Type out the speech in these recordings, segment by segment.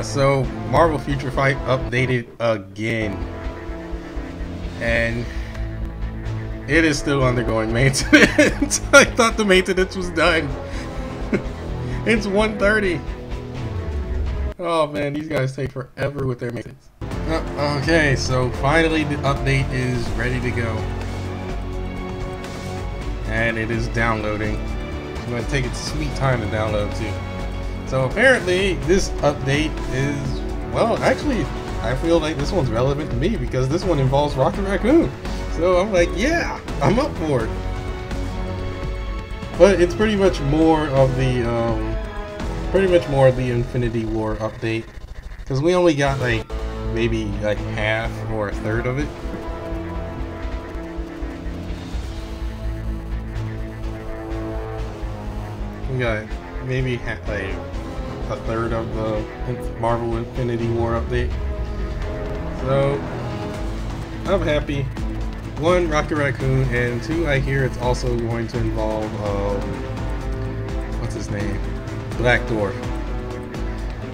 So Marvel Future Fight updated again, and it is still undergoing maintenance. I thought the maintenance was done. It's 1:30. Oh man, these guys take forever with their maintenance. Okay, so finally the update is ready to go, and it is downloading. It's going to take its sweet time to download too. So apparently this update is, well, actually I feel like this one's relevant to me because this one involves Rocket Raccoon. So I'm like, yeah, I'm up for it. But it's pretty much more of the Infinity War update, because we only got like maybe like half or a third of it. We got maybe like a third of the Marvel Infinity War update. So I'm happy. One, Rocket Raccoon, and two, I hear it's also going to involve what's his name? Black Dwarf,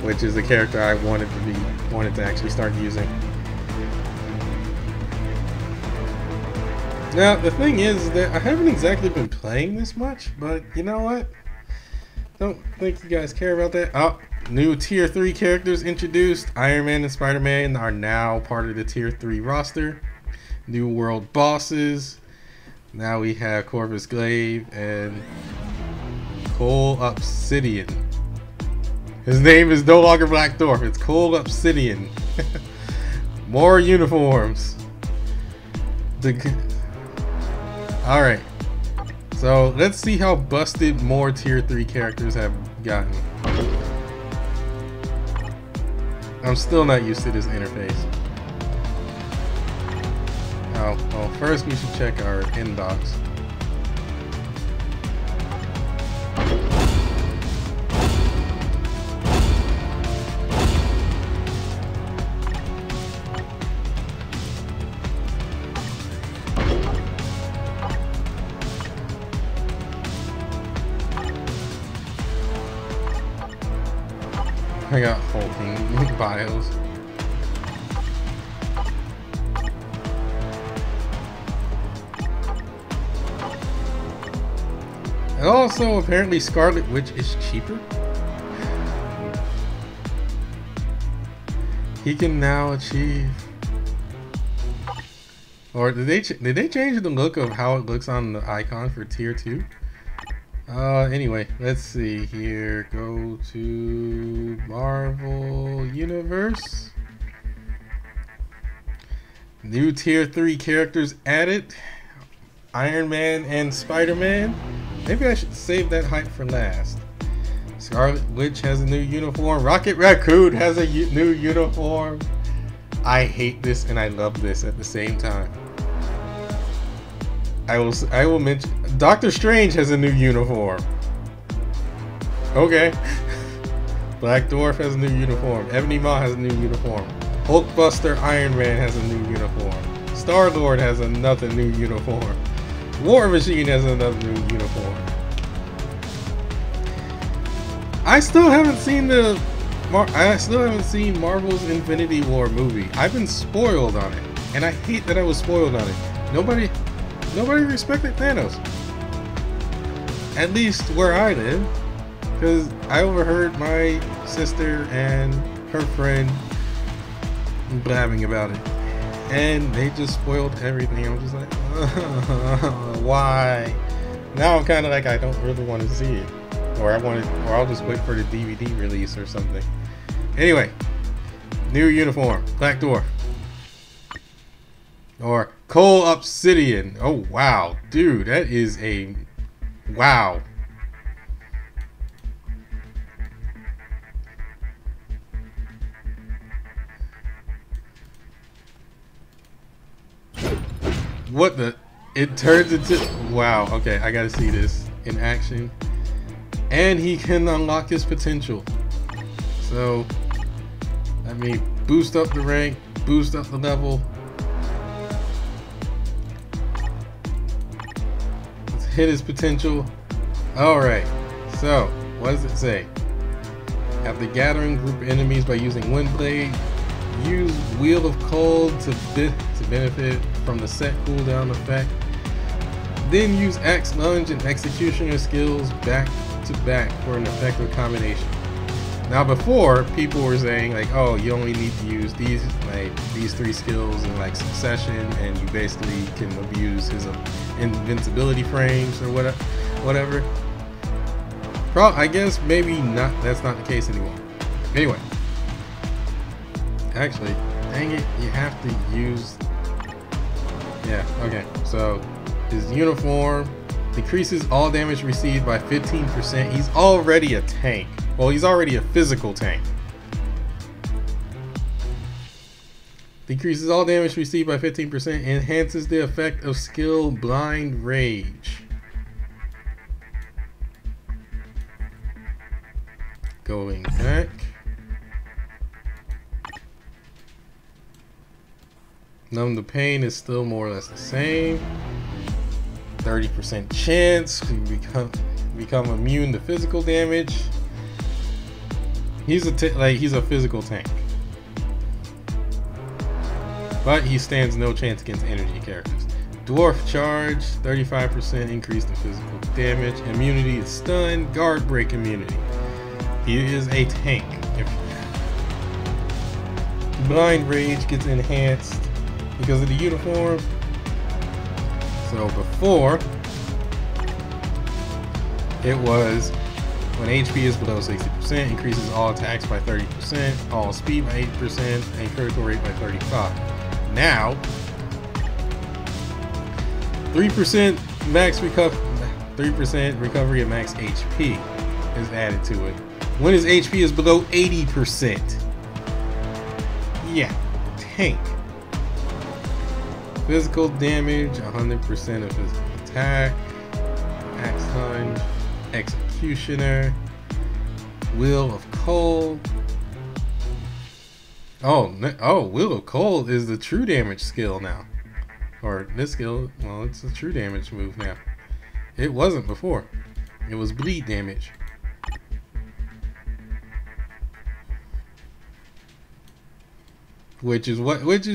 which is a character I wanted to actually start using. Now the thing is that I haven't exactly been playing this much, but you know what? Don't think you guys care about that. Oh, new tier 3 characters introduced. Iron Man and Spider-Man are now part of the tier 3 roster. New world bosses. Now we have Corvus Glaive and Cole Obsidian. His name is no longer Black Dwarf, it's Cole Obsidian. More uniforms. Alright. So let's see how busted more tier 3 characters have gotten. I'm still not used to this interface. Oh, well, first we should check our inbox. I got hulking bios. And also, apparently Scarlet Witch is cheaper. He can now achieve. Or did they change the look of how it looks on the icon for tier 2? Anyway, let's see here. Go to Marvel Universe. New tier 3 characters added. Iron Man and Spider-Man. Maybe I should save that hype for last. Scarlet Witch has a new uniform. Rocket Raccoon has a new uniform. I hate this and I love this at the same time. I will mention Doctor Strange has a new uniform. Okay. Black Dwarf has a new uniform. Ebony Maw has a new uniform. Hulkbuster Iron Man has a new uniform. Star-Lord has another new uniform. War Machine has another new uniform. I still haven't seen Marvel's Infinity War movie. I've been spoiled on it, and I hate that I was spoiled on it. Nobody respected Thanos. At least where I live, because I overheard my sister and her friend blabbing about it, and they just spoiled everything. I'm just like, why? Now I'm kind of like, I don't really want to see it, or I'll just wait for the DVD release or something. Anyway, new uniform, Black Dwarf. Or Cole Obsidian. Oh wow, dude, that is a wow. What the? It turns into, wow. Okay, I gotta see this in action. And he can unlock his potential. So let me boost up the rank, boost up the level. Let's hit his potential. Alright, so what does it say? After gathering group of enemies by using Windblade, use Wheel of Cold to benefit from the set cooldown effect. Then use Axe Lunge and Executioner skills back to back for an effective combination. Now before, people were saying like, oh, you only need to use these three skills in like succession, and you basically can abuse his invincibility frames or whatever. I guess maybe not. That's not the case anymore. Anyway, actually, dang it, you have to use. Yeah. Okay. So his uniform decreases all damage received by 15%. He's already a tank. Well, he's already a physical tank. Decreases all damage received by 15%. Enhances the effect of skill Blind Rage. Going back. Numb the Pain is still more or less the same. 30% chance to become immune to physical damage. He's a physical tank, but he stands no chance against energy characters. Dwarf Charge, 35% increase in physical damage. Immunity is stun. Guard break immunity. He is a tank. Blind Rage gets enhanced because of the uniform. So before, it was when HP is below 60%, increases all attacks by 30%, all speed by 8%, and critical rate by 35%. Now, 3% max recovery, 3% recovery of max HP is added to it when his HP is below 80%. Yeah, tank. Physical damage, 100% of physical attack. Axe Lunge, Executioner, Wheel of Cold. Oh, Wheel of Cold is the true damage skill now. Or this skill, well, it's a true damage move now. It wasn't before. It was bleed damage. Which is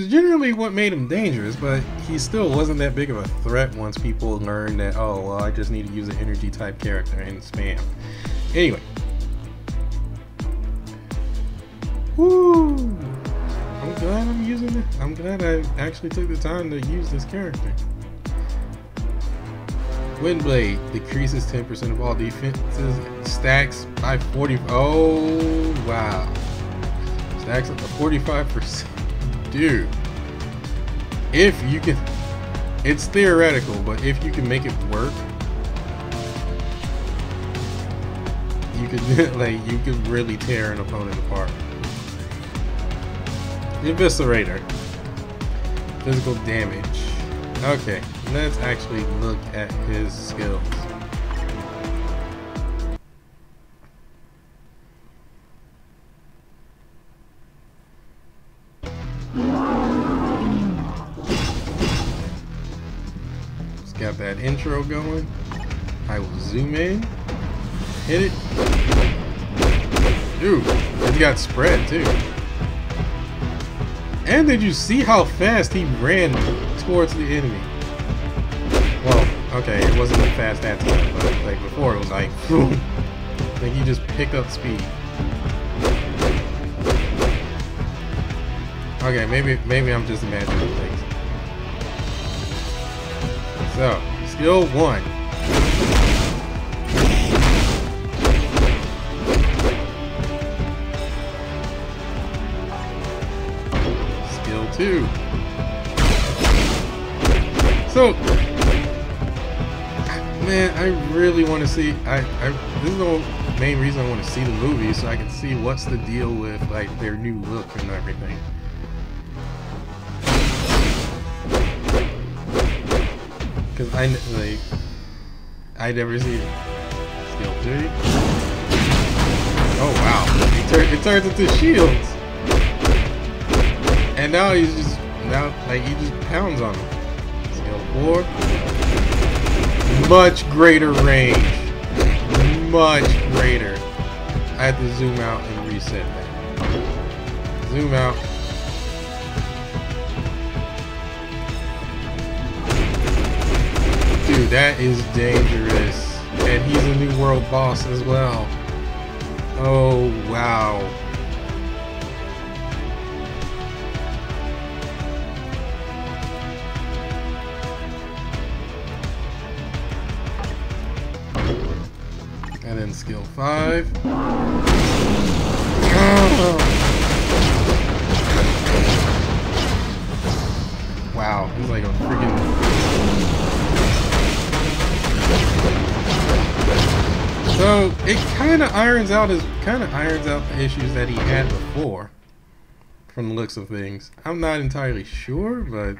generally what made him dangerous, but he still wasn't that big of a threat once people learned that, oh, well, I just need to use an energy type character and spam. Anyway. Woo! I'm glad I'm using it. I'm glad I actually took the time to use this character. Windblade decreases 10% of all defenses, stacks by 40. Oh, wow. Stacks up to 45%. Dude, if you can, it's theoretical, but if you can make it work, you could you could really tear an opponent apart. Eviscerator, physical damage. Okay, let's actually look at his skills. Got that intro going. I will zoom in. Hit it. Dude, he got spread too. And did you see how fast he ran towards the enemy? Well, okay, it wasn't as fast that time, but like before it was like, boom. Like he just picked up speed. Okay, maybe I'm just imagining things. So, skill 1. Skill 2. So, man, I really want to see. This is the main reason I want to see the movie, so I can see what's the deal with like their new look and everything. Because I never seen it. Skill 3. Oh wow! It turns into shields, and now he just pounds on them. Skill 4. Much greater range. Much greater. I had to zoom out and reset that. Zoom out. Dude, that is dangerous. And he's a new world boss as well. Oh, wow. And then skill 5. Wow, he's like a freaking... So it kind of irons out the issues that he had before, from the looks of things. I'm not entirely sure, but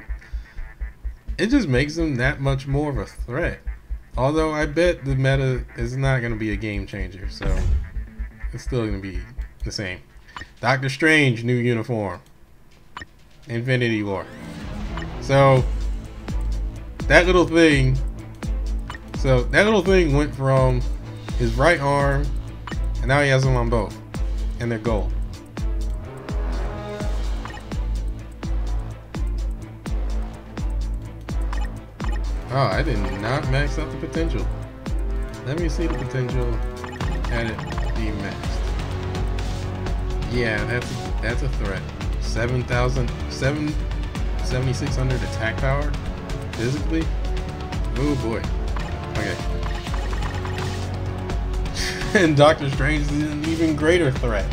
it just makes him that much more of a threat. Although I bet the meta is not going to be a game changer, so it's still going to be the same. Doctor Strange, new uniform. Infinity War. So that little thing went from his right arm, and now he has them on both, and they're gold. Oh, I did not max out the potential. Let me see the potential at it be maxed. Yeah, that's a threat. 7,600 attack power physically. Oh boy. Okay. And Doctor Strange is an even greater threat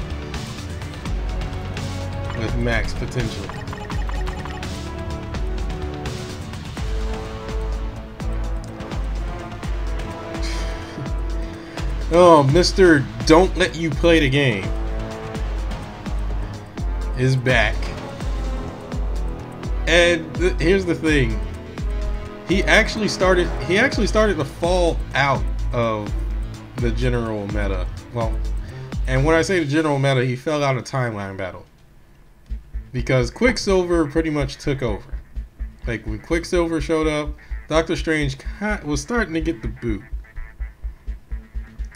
with max potential. Oh, Mr. Don't Let You Play the Game is back. And here's the thing. He actually started to fall out of the general meta. Well, and when I say the general meta, he fell out of Timeline Battle. Because Quicksilver pretty much took over. Like when Quicksilver showed up, Doctor Strange was starting to get the boot.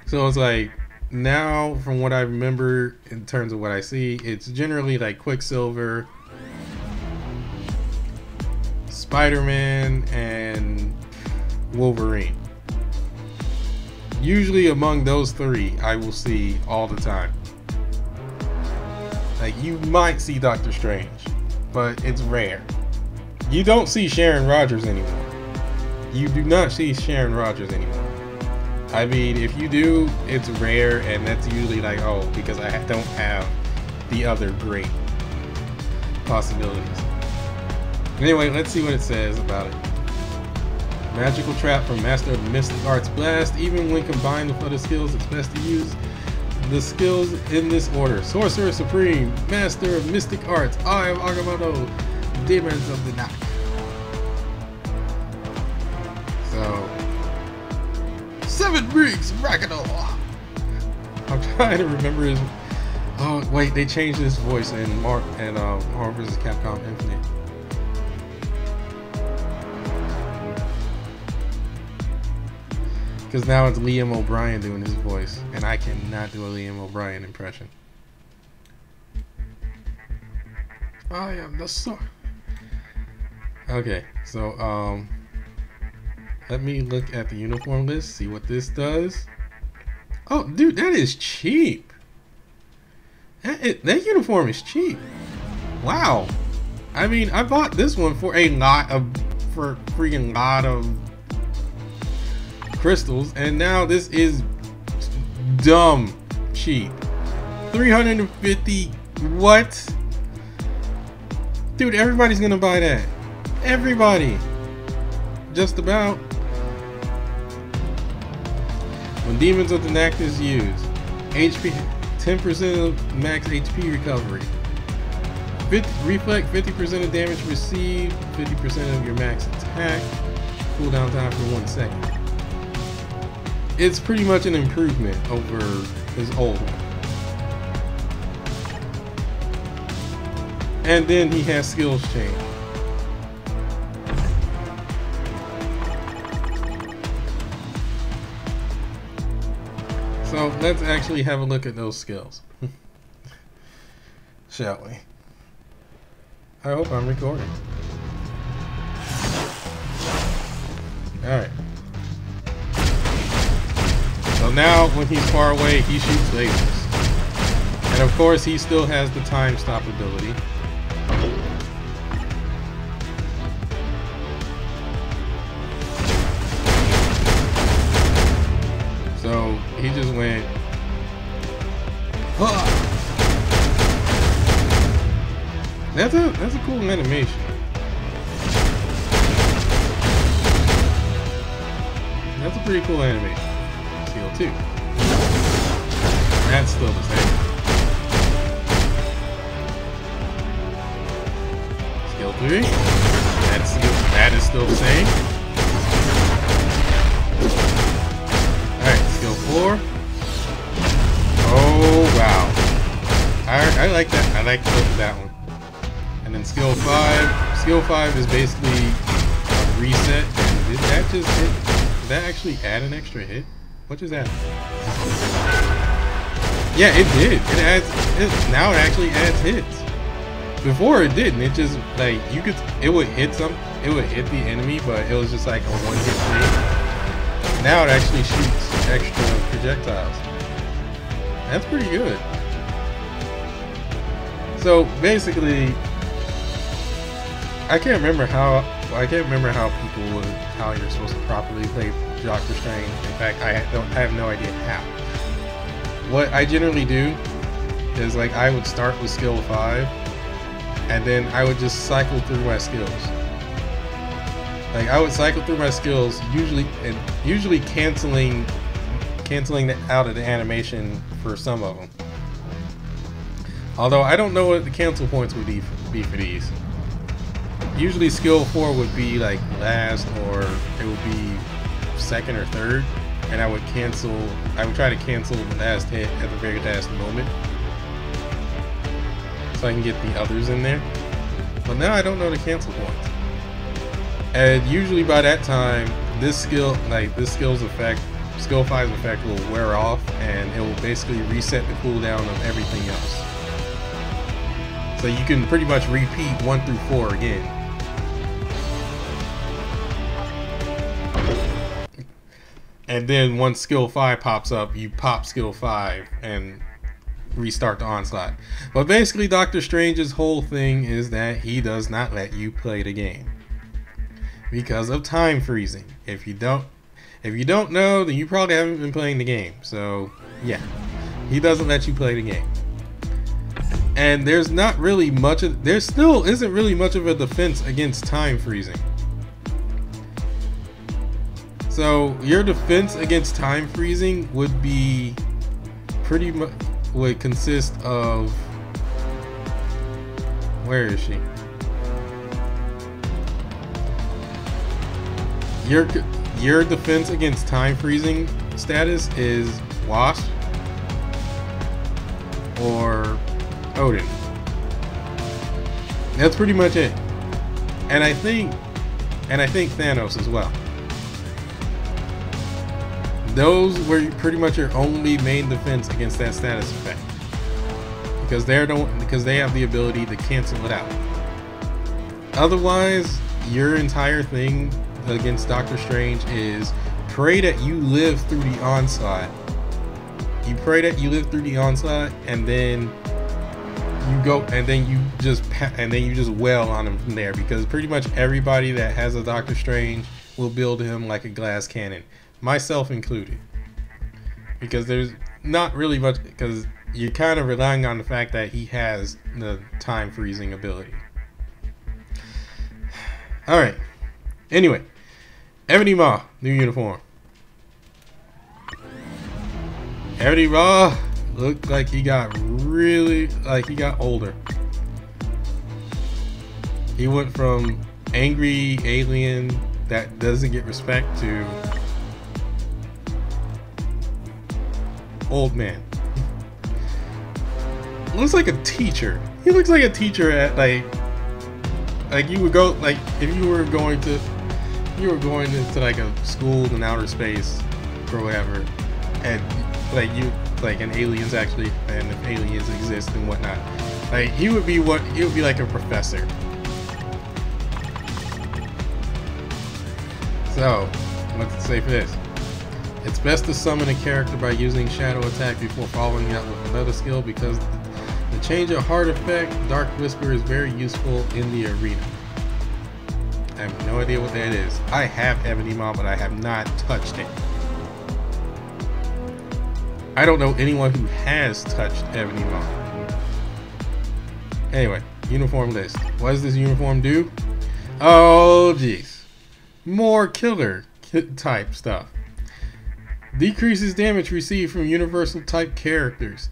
So it's like, now from what I remember in terms of what I see, it's generally like Quicksilver, Spider-Man, and Wolverine. Usually among those three, I will see all the time. Like, you might see Doctor Strange, but it's rare. You don't see Sharon Rogers anymore. You do not see Sharon Rogers anymore. I mean, if you do, it's rare, and that's usually like, oh, because I don't have the other great possibilities. Anyway, let's see what it says about it. Magical Trap from Master of Mystic Arts Blast. Even when combined with other skills, it's best to use the skills in this order. Sorcerer Supreme, Master of Mystic Arts, Eye of Agamotto, Demons of the Night. So, 7 Rings, Ragnar. I'm trying to remember his... Oh, wait, they changed his voice in Marvel vs. Capcom Infinite. Because now it's Liam O'Brien doing his voice, and I cannot do a Liam O'Brien impression. I am the sword. Okay, so let me look at the uniform list, see what this does. Oh, dude, that is cheap. That uniform is cheap. Wow. I mean, I bought this one for a freaking lot of crystals, and now this is dumb cheap. 350. What? Dude, everybody's gonna buy that. Everybody. Just about. When Demons of the Nacht is used, HP 10% of max HP recovery. Reflect 50% of damage received, 50% of your max attack. Cooldown time for 1 second. It's pretty much an improvement over his old one. And then he has skills change. So So let's actually have a look at those skills. Shall we? I hope I'm recording. Alright. So now when he's far away, he shoots lasers. And of course he still has the time stop ability. So he just went. That's a cool animation. That's a pretty cool animation. Skill 2. That's still the same. Skill 3. That is still the same. Alright, skill 4. Oh wow. I like that. I like that one. And then skill 5. Skill 5 is basically a reset. And did that just hit? Did that actually add an extra hit? What just happened? Yeah, it did. Now it actually adds hits. Before it didn't. It just like it would hit the enemy, but it was just like a one-hit thing. Now it actually shoots extra projectiles. That's pretty good. So basically, I can't remember how you're supposed to properly play Doctor Strange. In fact, I have no idea how. What I generally do is like I would start with skill 5, and then I would just cycle through my skills. Like I would cycle through my skills, usually canceling out of the animation for some of them. Although I don't know what the cancel points would be for these. Usually skill 4 would be like last, or it would be second or third, and I would try to cancel the last hit at the very last moment so I can get the others in there. But now I don't know the cancel points. And usually by that time, skill 5's effect will wear off, and it will basically reset the cooldown of everything else. So you can pretty much repeat 1 through 4 again. And then once skill 5 pops up, you pop skill 5 and restart the onslaught. But basically Doctor Strange's whole thing is that he does not let you play the game because of time freezing. If you don't know, then you probably haven't been playing the game. So yeah, he doesn't let you play the game. And there still isn't really much of a defense against time freezing. So your defense against time freezing would be would consist of, where is she? Your defense against time freezing status is Wasp or Odin. That's pretty much it. And I think Thanos as well. Those were pretty much your only main defense against that status effect, because they have the ability to cancel it out. Otherwise, your entire thing against Doctor Strange is pray that you live through the onslaught. You pray that you live through the onslaught, and then you go, and then you just wail on him from there, because pretty much everybody that has a Doctor Strange will build him like a glass cannon. Myself included, because there's not really much, because you're kind of relying on the fact that he has the time freezing ability. Alright, anyway, Ebony Maw, new uniform. Ebony Maw looked like he got older. He went from angry alien that doesn't get respect to old man. Looks like a teacher. He looks like a teacher at like you would go, like if you were going into like a school in outer space or whatever, and like you, like an aliens actually, and if aliens exist and whatnot. Like he would be like a professor. So, what's it say for this? It's best to summon a character by using Shadow Attack before following up with another skill because the change of heart effect, Dark Whisper, is very useful in the arena. I have no idea what that is. I have Ebony Maw, but I have not touched it. I don't know anyone who has touched Ebony Maw. Anyway, uniform list. What does this uniform do? Oh, jeez. More killer type stuff. Decreases damage received from universal type characters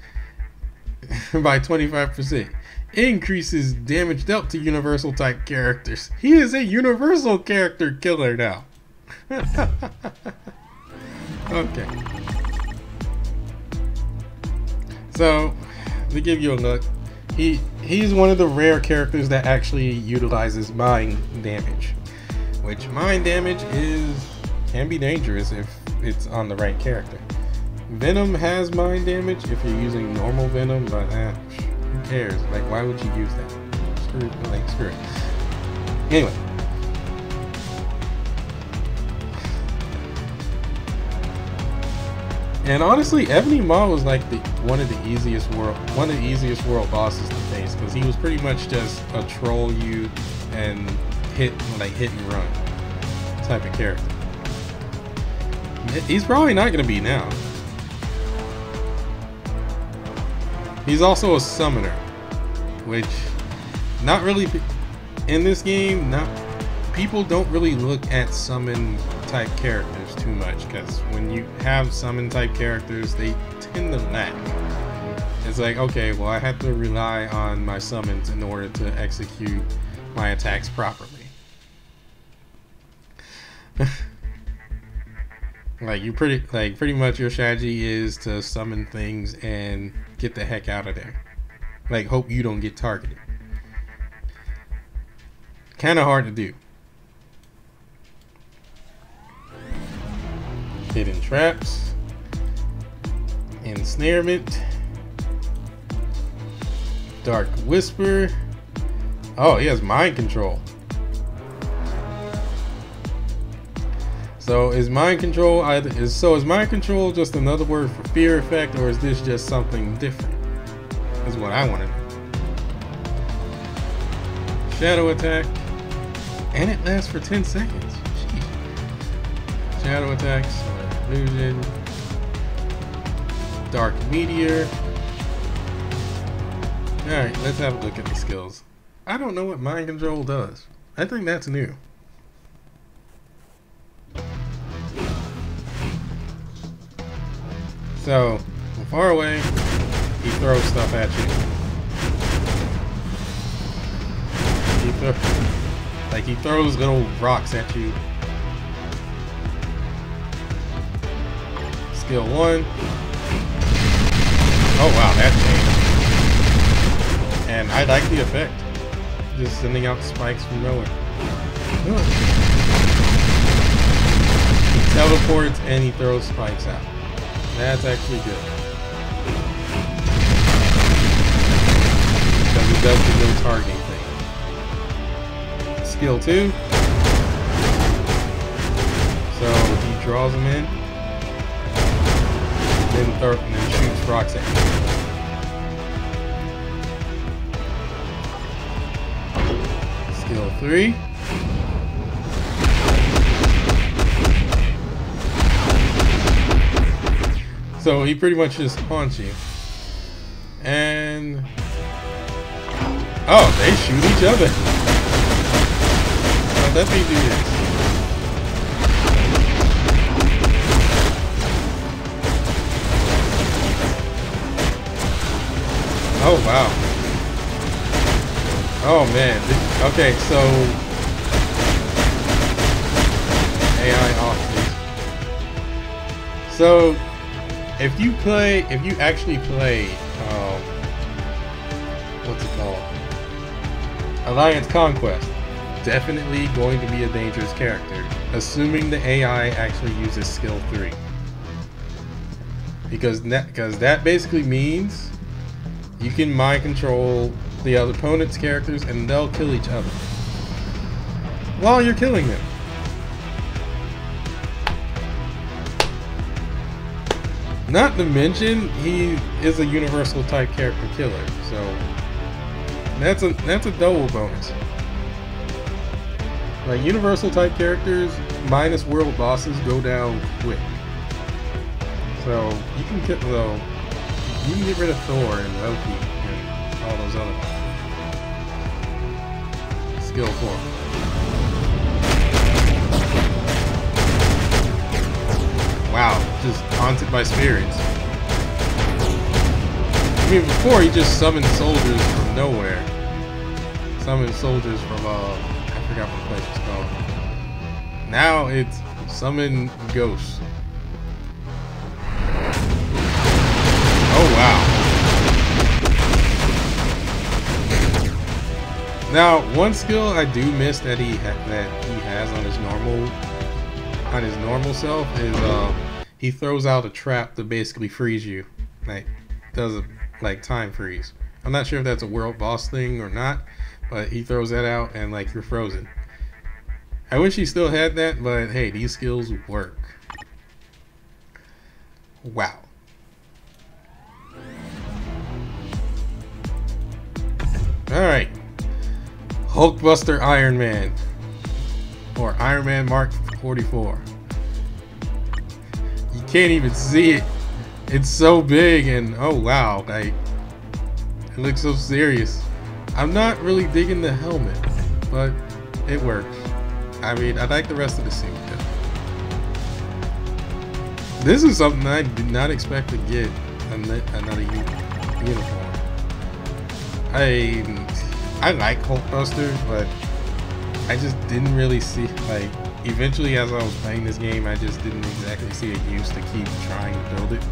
by 25%. Increases damage dealt to universal type characters. He is a universal character killer now. Okay. So, to give you a look, he's one of the rare characters that actually utilizes mind damage. Which mind damage can be dangerous if it's on the right character. Venom has mind damage if you're using normal Venom, but who cares? Like, why would you use that? Screw it. Anyway. And honestly, Ebony Maw was like one of the easiest world bosses to face, because he was pretty much just a troll you and hit and run type of character. He's probably not going to be now. He's also a summoner, which not really in this game. People don't really look at summon type characters too much, because when you have summon type characters, they tend to lag. It's like, okay, well, I have to rely on my summons in order to execute my attacks properly. Pretty much your strategy is to summon things and get the heck out of there. Like, hope you don't get targeted. Kind of hard to do. Hidden traps, ensnarement, Dark Whisper. Oh, he has mind control. So is mind control is mind control just another word for fear effect, or is this just something different? Is what I want to know. Shadow attack, and it lasts for 10 seconds. Jeez. Shadow attacks, illusion, dark meteor. All right, let's have a look at the skills. I don't know what mind control does. I think that's new. So, from far away, he throws stuff at you. He throws little rocks at you. Skill 1. Oh wow, that changed. And I like the effect. Just sending out spikes from nowhere. He teleports and he throws spikes out. That's actually good. Because it does the no targeting thing. Skill 2. So he draws them in. And then shoots rocks at you. Skill 3. So he pretty much just haunts you. And oh, they shoot each other. Oh, let me do this. Oh wow. Oh man. Okay, so AI off, please. So if you actually play, what's it called? Alliance Conquest, definitely going to be a dangerous character, assuming the AI actually uses skill 3. because that basically means you can mind control the other opponent's characters and they'll kill each other while you're killing them. Not to mention, he is a universal type character killer, so that's a double bonus. Like, universal type characters minus world bosses go down quick. So you can get rid of Thor and Loki and all those other ones. Skill 4. Wow, just haunted by spirits. I mean, before he just summoned soldiers from nowhere. Summoned soldiers from I forgot what the place was called. Now it's summon ghosts. Oh wow. Now, one skill I do miss that he has on his normal self is he throws out a trap to basically freeze you. Like, does a time freeze. I'm not sure if that's a world boss thing or not, but he throws that out and like you're frozen. I wish he still had that, but hey, these skills work. Wow. Alright. Hulkbuster Iron Man. Or Iron Man Mark 44. You can't even see it. It's so big and oh wow, like it looks so serious. I'm not really digging the helmet, but it works. I mean, I like the rest of the suit though. This is something I did not expect to get another uniform. I like Hulkbuster, but I just didn't really see, like, eventually as I was playing this game, I just didn't exactly see a use to keep trying to build it.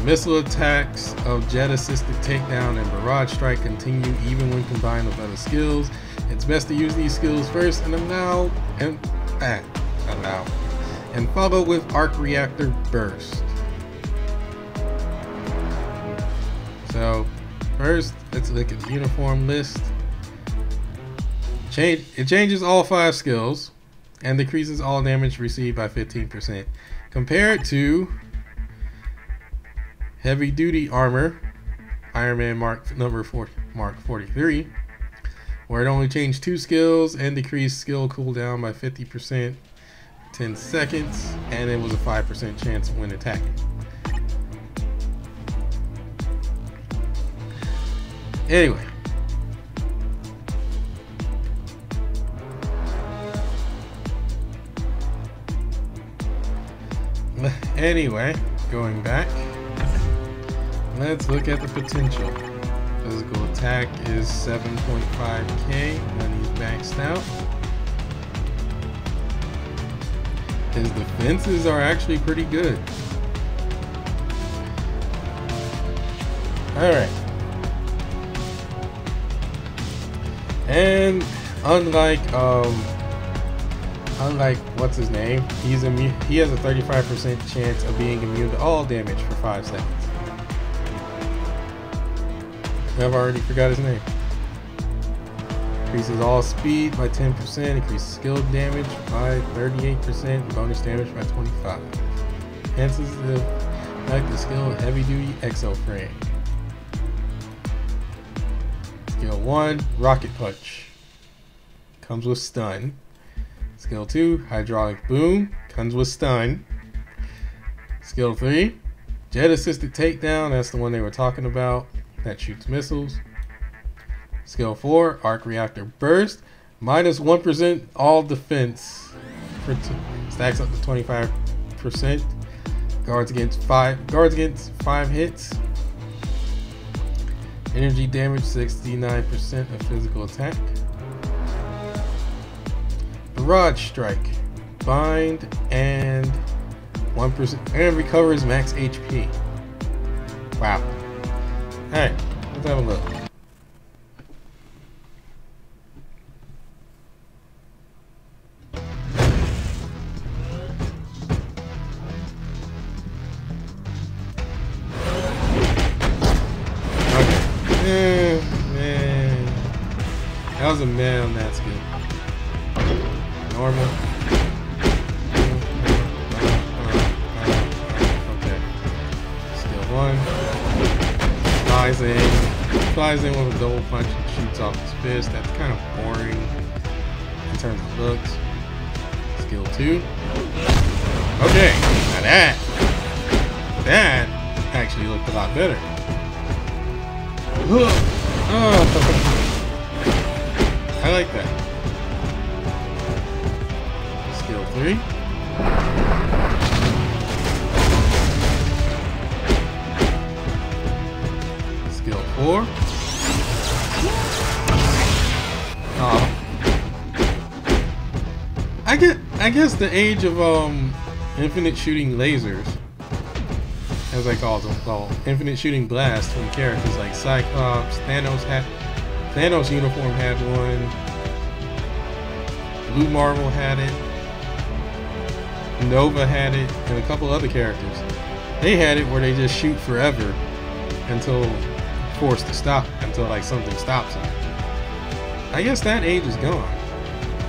Missile attacks of jet assisted takedown and barrage strike continue even when combined with other skills. It's best to use these skills first and follow with arc reactor burst. So first, let's look at the uniform list. It changes all 5 skills and decreases all damage received by 15%. Compared to heavy duty armor, Iron Man Mark 43, where it only changed 2 skills and decreased skill cooldown by 50%, 10 seconds, and it was a 5% chance when attacking. Anyway, going back, let's look at the potential. Physical attack is 7.5k when he's maxed out. His defenses are actually pretty good. Alright. And unlike what's his name, he has a 35% chance of being immune to all damage for 5 seconds. I've already forgot his name. Increases all speed by 10%, increases skill damage by 38%, bonus damage by 25%. Enhances the skill of heavy duty exo frame. Skill 1, Rocket Punch. Comes with stun. Skill 2, Hydraulic Boom. Comes with stun. Skill 3, Jet Assisted Takedown. That's the one they were talking about. That shoots missiles. Skill 4, Arc Reactor Burst. Minus 1% all defense. Stacks up to 25%. Guards against 5 hits. Energy damage 69% of physical attack. Barrage Strike. Bind and 1% and recovers max HP. Wow. Alright, let's have a look. wasn't mad on that skill. Normal. Okay. Skill 1. Flies in with a double punch and shoots off his fist. That's kind of boring in terms of looks. Skill 2. Okay, now that actually looked a lot better. I like that. Skill 3. Skill 4. I guess the age of infinite shooting lasers, as I call them, infinite shooting blast from characters like Cyclops, Thanos uniform had one, Blue Marvel had it, Nova had it, and a couple other characters. They had it where they just shoot forever until forced to stop, until like something stops them. I guess that age is gone.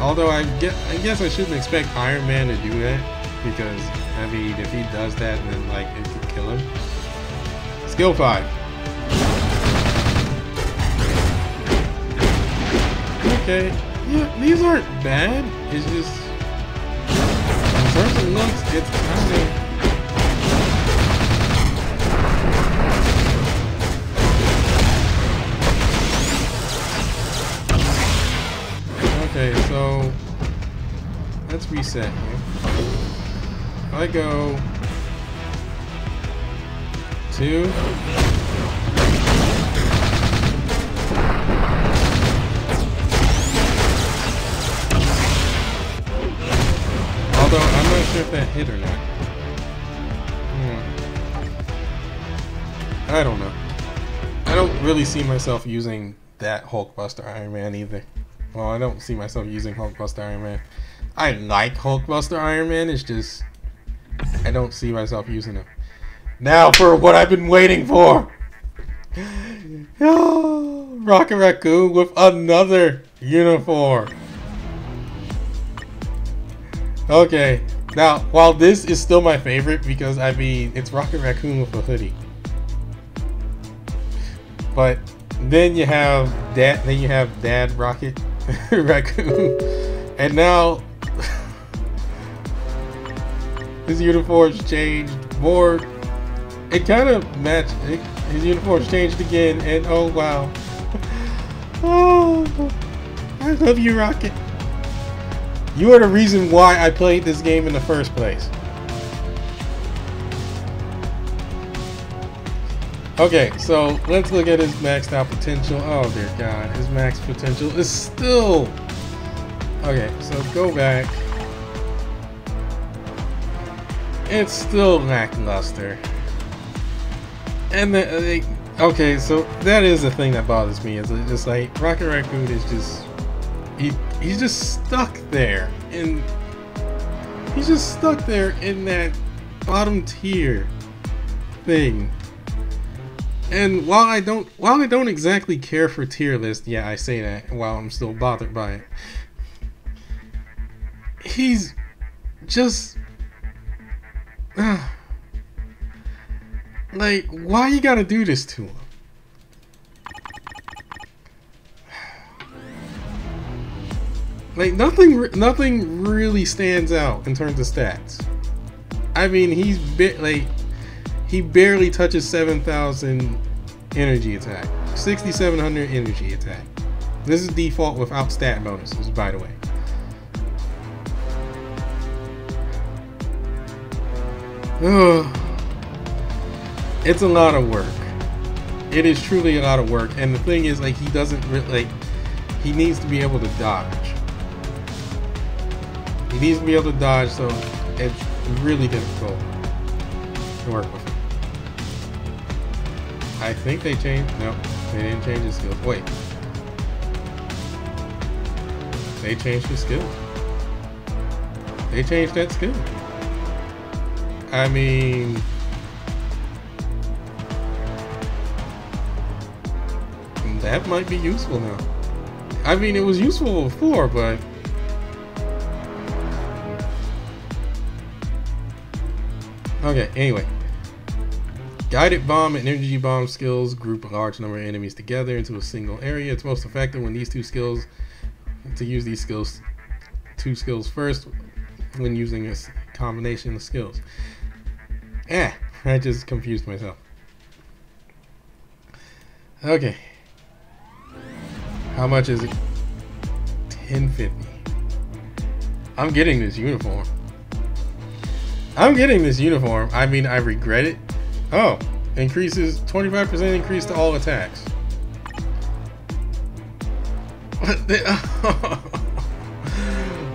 Although I guess I shouldn't expect Iron Man to do that, because I mean if he does that then like it could kill him. Skill 5. Okay, yeah, these aren't bad. It's just in terms of looks, it's kind of okay. So let's reset here. I go 2. Although I'm not sure if that hit or not. I don't know. I don't really see myself using that Hulkbuster Iron Man either. Well, I don't see myself using Hulkbuster Iron Man. I like Hulkbuster Iron Man, it's just I don't see myself using him. Now for what I've been waiting for! Oh, Rocket Raccoon with another uniform. Okay, now while this is still my favorite because I mean it's Rocket Raccoon with a hoodie, but then you have Dad Rocket Raccoon, and now his uniform's changed more. It kind of matched. His uniform's changed again, and oh wow! Oh, I love you, Rocket. You are the reason why I played this game in the first place. Okay, so let's look at his maxed out potential. Oh dear God, his max potential is still... Okay, so go back. It's still lackluster. And then, okay, so that is the thing that bothers me. Is just like Rocket Raccoon is just... He's just stuck there, and he's just stuck there in that bottom tier thing. And while I don't exactly care for tier lists, yeah, I say that while I'm still bothered by it. He's just like, why you gotta do this to him? Like nothing really stands out in terms of stats. I mean, he barely touches 7,000 energy attack, 6,700 energy attack. This is default without stat bonuses, by the way. It's a lot of work. It is truly a lot of work, and the thing is, like, he doesn't really, he needs to be able to dodge. He needs to be able to dodge, so it's really difficult to work with him. I think they changed. No, they didn't change his skills. Wait. They changed his skills. They changed that skill. I mean... that might be useful now. I mean, it was useful before, but okay. Anyway, guided bomb and energy bomb skills group a large number of enemies together into a single area. It's most effective when these two skills to use these skills, two skills first when using a combination of skills. I just confused myself. Okay. How much is it? $10.50. I'm getting this uniform. I mean, I regret it. Oh, increases 25% increase to all attacks.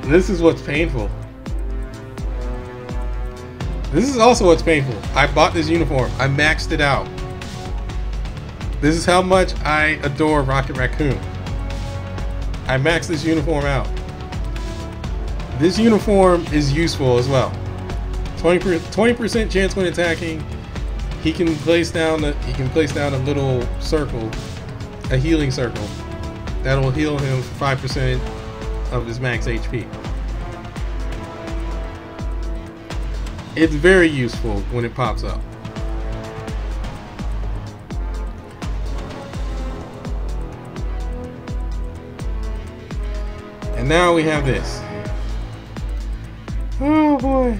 This is what's painful. This is also what's painful. I bought this uniform. I maxed it out. This is how much I adore Rocket Raccoon. I maxed this uniform out. This uniform is useful as well. 20% chance when attacking. He can place down a little circle, a healing circle, that will heal him for 5% of his max HP. It's very useful when it pops up. And now we have this. Oh boy.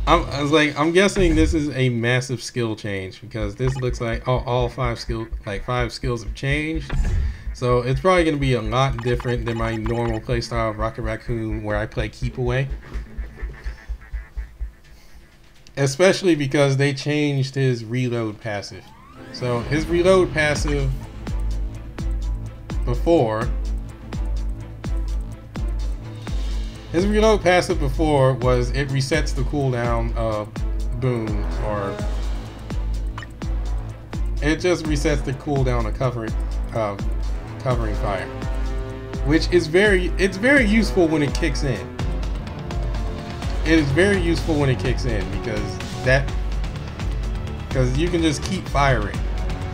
I'm guessing this is a massive skill change because this looks like all five skills have changed. So it's probably going to be a lot different than my normal playstyle of Rocket Raccoon where I play Keep Away. Especially because they changed his reload passive. So his reload passive before was it resets the cooldown of boom, or it just resets the cooldown of covering fire, which is very useful when it kicks in. It is very useful when it kicks in because you can just keep firing.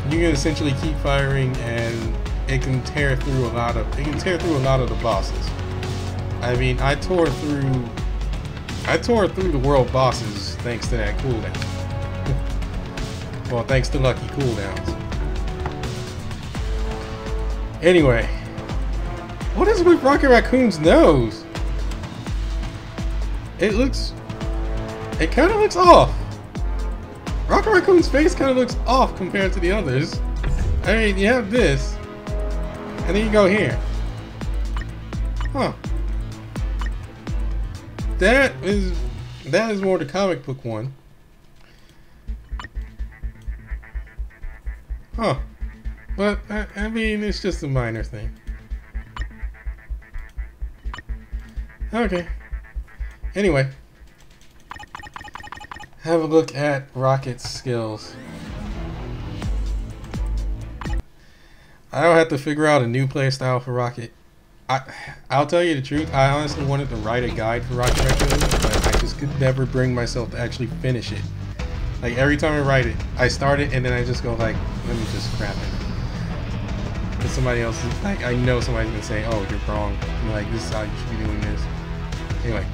You can essentially keep firing, and it can tear through a lot of the bosses. I mean, I tore through the world bosses thanks to that cooldown. Well, thanks to lucky cooldowns. Anyway, what is with Rocket Raccoon's nose? It kind of looks off. Rocket Raccoon's face kind of looks off compared to the others. I mean, you have this, and then you go here. Huh. That is more the comic book one. Huh. But, I mean, it's just a minor thing. Okay. Anyway. Have a look at Rocket's skills. I'll have to figure out a new playstyle for Rocket. I'll tell you the truth, I honestly wanted to write a guide for Rocket Raccoon, but I just could never bring myself to actually finish it. Like, every time I write it, I start it and then I just go like, let me just scrap it. And somebody else is like, I know somebody's gonna say, oh, you're wrong. I'm like, this is how you should be doing this. Anyway.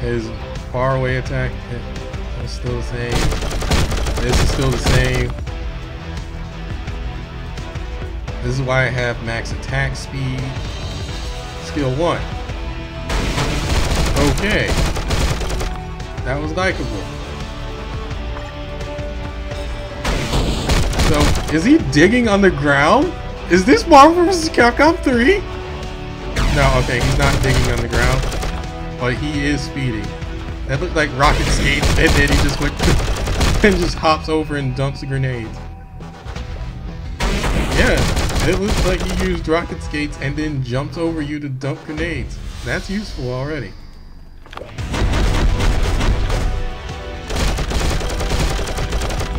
His far away attack is still the same. This is still the same. This is why I have max attack speed. Skill 1. Okay. That was likable. So, is he digging on the ground? Is this Marvel vs. Capcom 3? No, okay, he's not digging on the ground. But he is speeding. That looked like rocket skates, and then he just went and just hops over and dumps the grenades. Yeah. It looks like he used rocket skates and then jumps over you to dump grenades. That's useful already.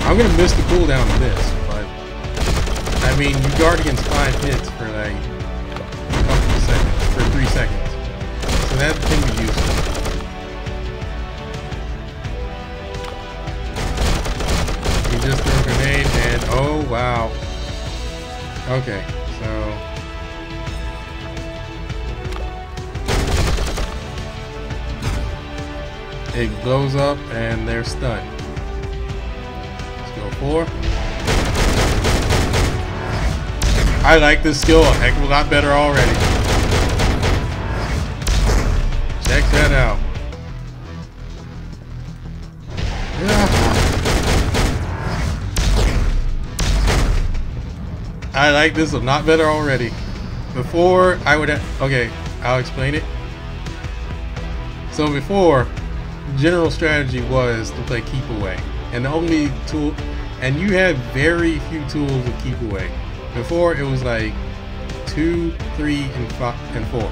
I'm gonna miss the cooldown of this, but I mean, you guard against 5 hits for like a couple of seconds, for 3 seconds. So that can be useful. Okay, so it blows up and they're stunned. Let's go 4. I like this skill a heck of a lot better already. Check that out. I like this a lot better already. Before, I would have... Okay, I'll explain it. So before, general strategy was to play keep away. And the only tool... And you had very few tools with keep away. Before, it was like 2, 3, and 5, and 4.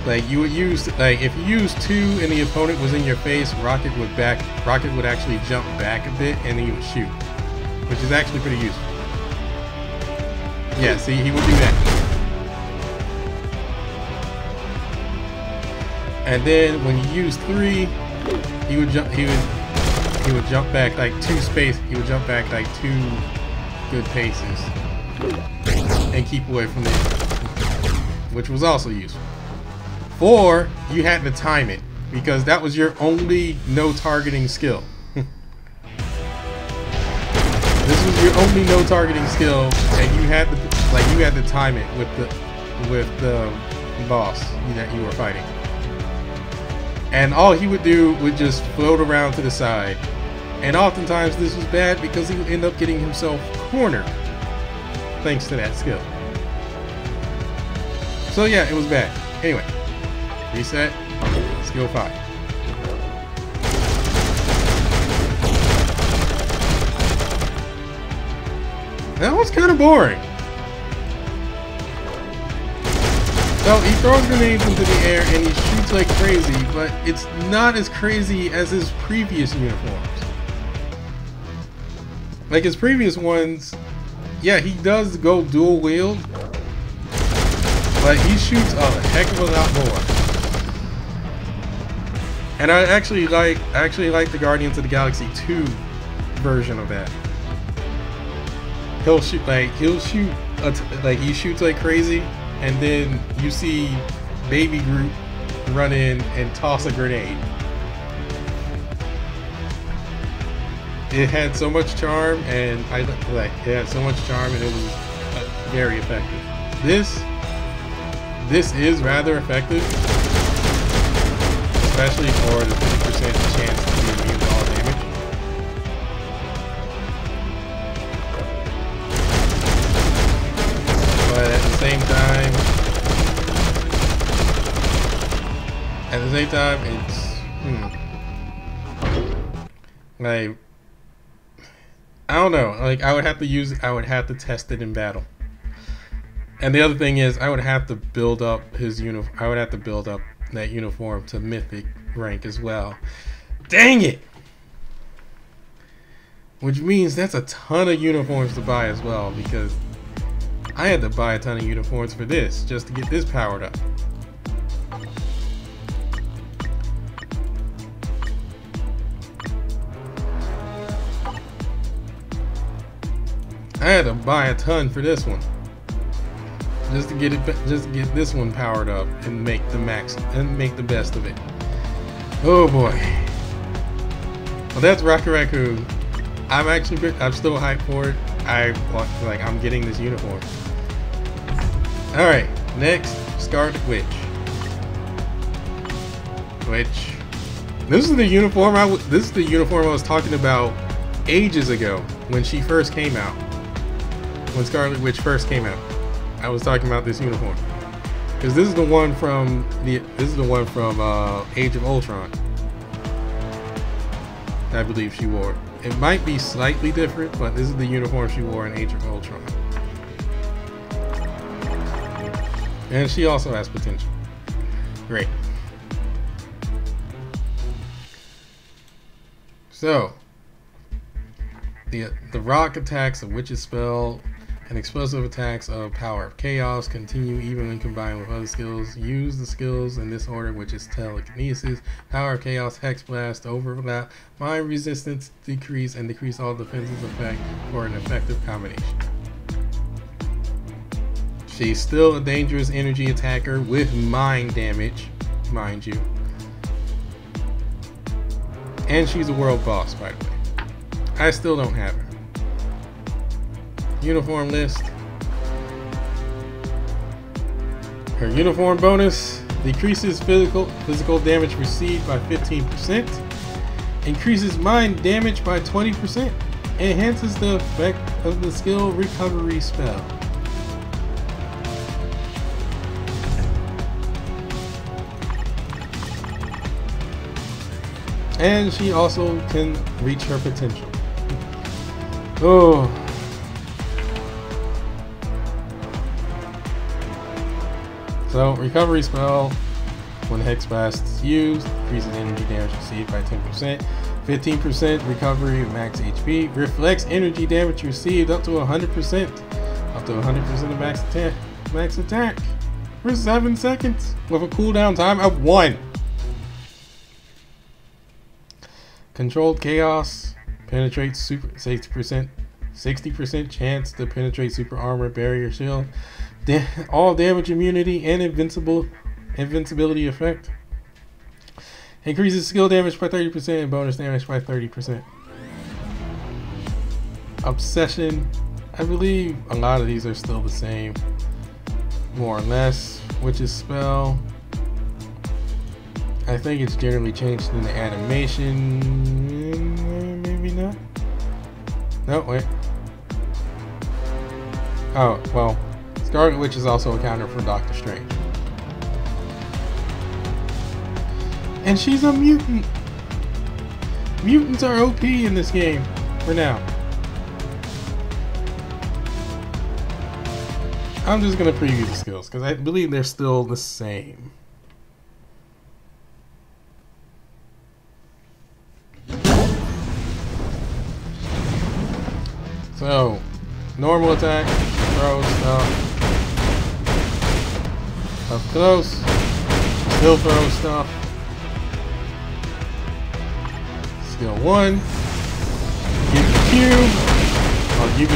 Like you would use, like if you used 2 and the opponent was in your face, Rocket would actually jump back a bit and then he would shoot, which is actually pretty useful. Yeah, see, he would do that. And then when you use 3, he would jump back like 2 space. He would jump back like 2 good paces and keep away from there, which was also useful. 4, you had to time it because that was your only no targeting skill. This was your only no targeting skill, and you had to time it with the boss that you were fighting. And all he would do would just float around to the side. And oftentimes this was bad because he would end up getting himself cornered thanks to that skill. So yeah, it was bad. Anyway. Reset, skill 5. That was kind of boring. So he throws grenades into the air and he shoots like crazy, but it's not as crazy as his previous uniforms. Like his previous ones, yeah, he does go dual wield, but he shoots a heck of a lot more. And I actually like the Guardians of the Galaxy 2 version of that. He shoots like crazy, and then you see Baby Groot run in and toss a grenade. It had so much charm, and it had so much charm, and it was very effective. This is rather effective. Especially for the 50% chance to be immune to all damage. But at the same time, it's like, I don't know. Like I would have to test it in battle. And the other thing is, I would have to build up his uniform. I would have to build up that uniform to mythic rank as well. Dang it! Which means that's a ton of uniforms to buy as well, because I had to buy a ton of uniforms for this just to get this powered up. I had to buy a ton for this one. Just to get this one powered up and make the max and make the best of it. Oh boy. Well, that's Rocket Raccoon. I'm still hyped for it. I'm getting this uniform. All right, next, Scarlet Witch. This is the uniform I was talking about ages ago when she first came out. When Scarlet Witch first came out. I was talking about this uniform because this is the one from Age of Ultron. I believe she wore. It might be slightly different, but this is the uniform she wore in Age of Ultron. And she also has potential. Great. So the rock attacks a witch's spell And explosive attacks of Power of Chaos continue even when combined with other skills. Use the skills in this order, which is Telekinesis, Power of Chaos, Hex Blast, Overlap, Mind Resistance, decrease, and decrease all defenses effect for an effective combination. She's still a dangerous energy attacker with mind damage, mind you. And she's a world boss, by the way. I still don't have her. Uniform list. Her uniform bonus decreases physical damage received by 15%, increases mind damage by 20%, enhances the effect of the skill recovery spell. And she also can reach her potential. Oh. So, recovery spell, when Hex Blast is used, increases energy damage received by 10%, 15% recovery max HP, reflects energy damage received up to 100%, up to 100% of max attack for 7 seconds, with a cooldown time of 1. Controlled Chaos, penetrates super 60% chance to penetrate super armor, barrier, shield. All damage immunity and invincibility effect. Increases skill damage by 30% and bonus damage by 30%. Obsession. I believe a lot of these are still the same, more or less. Witch's spell. I think it's generally changed in the animation. Maybe not. No, wait. Oh, well. Scarlet Witch is also a counter for Doctor Strange. And she's a mutant. Mutants are OP in this game, for now. I'm just going to preview the skills, because I believe they're still the same. So, normal attack, throw stuff. Up close, still throw stuff. Skill 1, give the cube. Oh, you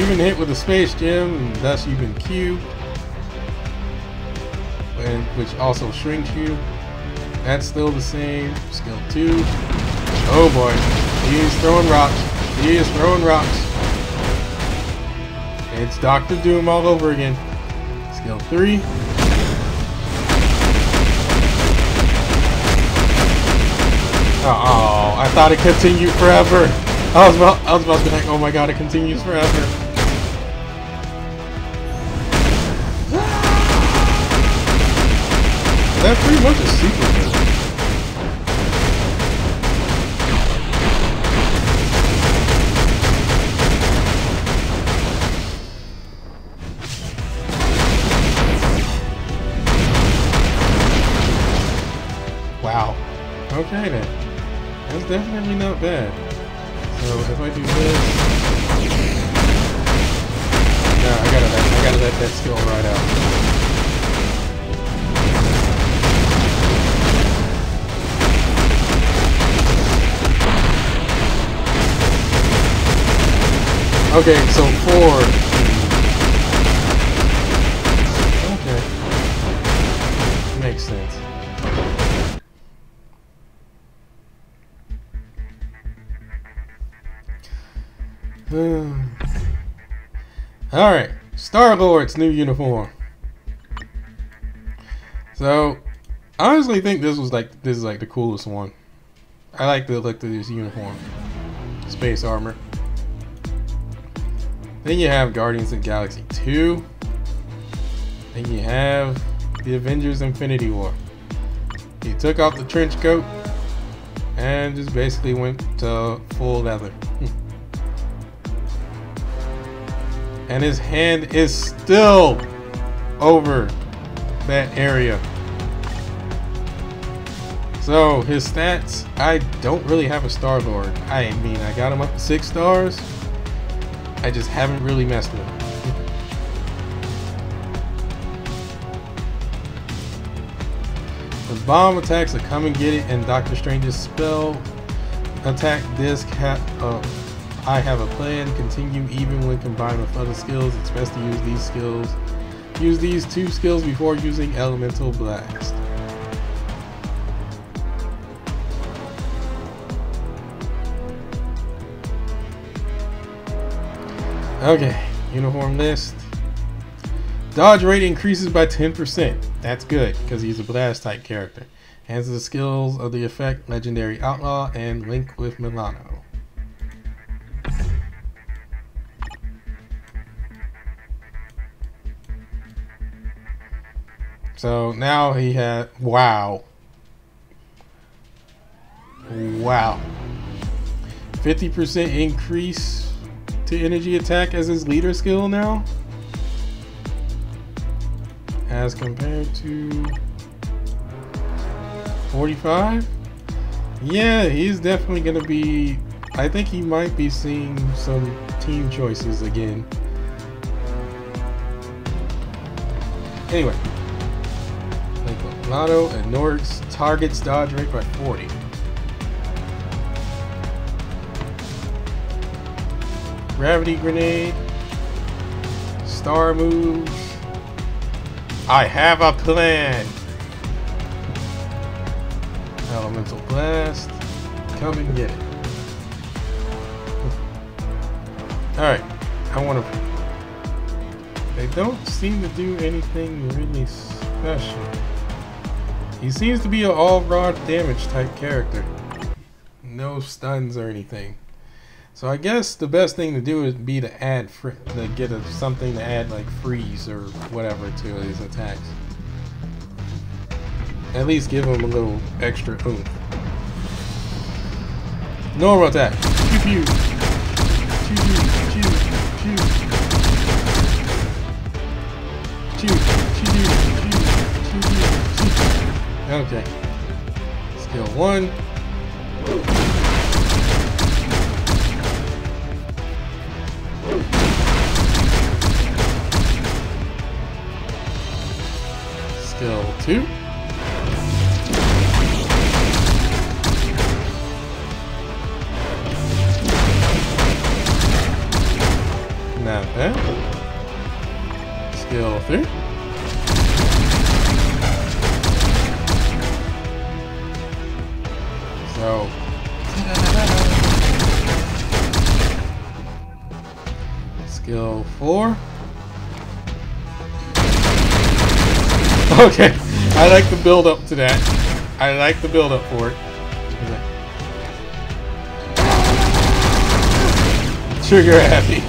can hit with a space gem, and thus you can cube, and which also shrinks you. That's still the same. Skill 2. Oh boy, he's throwing rocks. He is throwing rocks. It's Doctor Doom all over again. Skill 3. Oh, I thought it continued forever. I was about to be like, oh my god, it continues forever. That's pretty much a super move. Wow. Okay then. That's definitely not bad. So if I do this, yeah, I gotta let that skill ride out. Okay, so 4. Okay. Makes sense. Alright, Star-Lord's new uniform. So, I honestly think this is like the coolest one. I like the look of this uniform. Space armor. Then you have Guardians of the Galaxy 2. Then you have the Avengers Infinity War. He took off the trench coat and just basically went to full leather. And his hand is still over that area. So his stats, I don't really have a Star-Lord. I mean, I got him up to 6 stars. I just haven't really messed with it. The bomb attacks are Come and Get It and Doctor Strange's spell attack disc. I have a plan. Continue even when combined with other skills. It's best to use these skills. Use these 2 skills before using Elemental Blast. Okay, uniform list. Dodge rate increases by 10%. That's good, because he's a blast type character. Has the skills of the effect Legendary Outlaw and Link with Milano. So now he had, wow. 50% increase to energy attack as his leader skill now, as compared to 45. Yeah, he's definitely gonna be, I think he might be seeing some team choices again. Anyway, Lotto and Norix targets dodge rate by 40. Gravity Grenade, Star Moves. I have a plan. Elemental Blast. Come and get it. Alright, I want to. They don't seem to do anything really special. He seems to be an all-rod damage type character. No stuns or anything. So I guess the best thing to do would be to add, to get something to add like freeze or whatever to his attacks. At least give him a little extra oomph. Normal attack. Pew pew. Pew pew. Pew pew. Pew pew. Pew. Okay. Skill 1. Skill 2. Not bad. Skill 3. So skill 4. Okay, I like the build up to that. I like the build up for it. Trigger happy.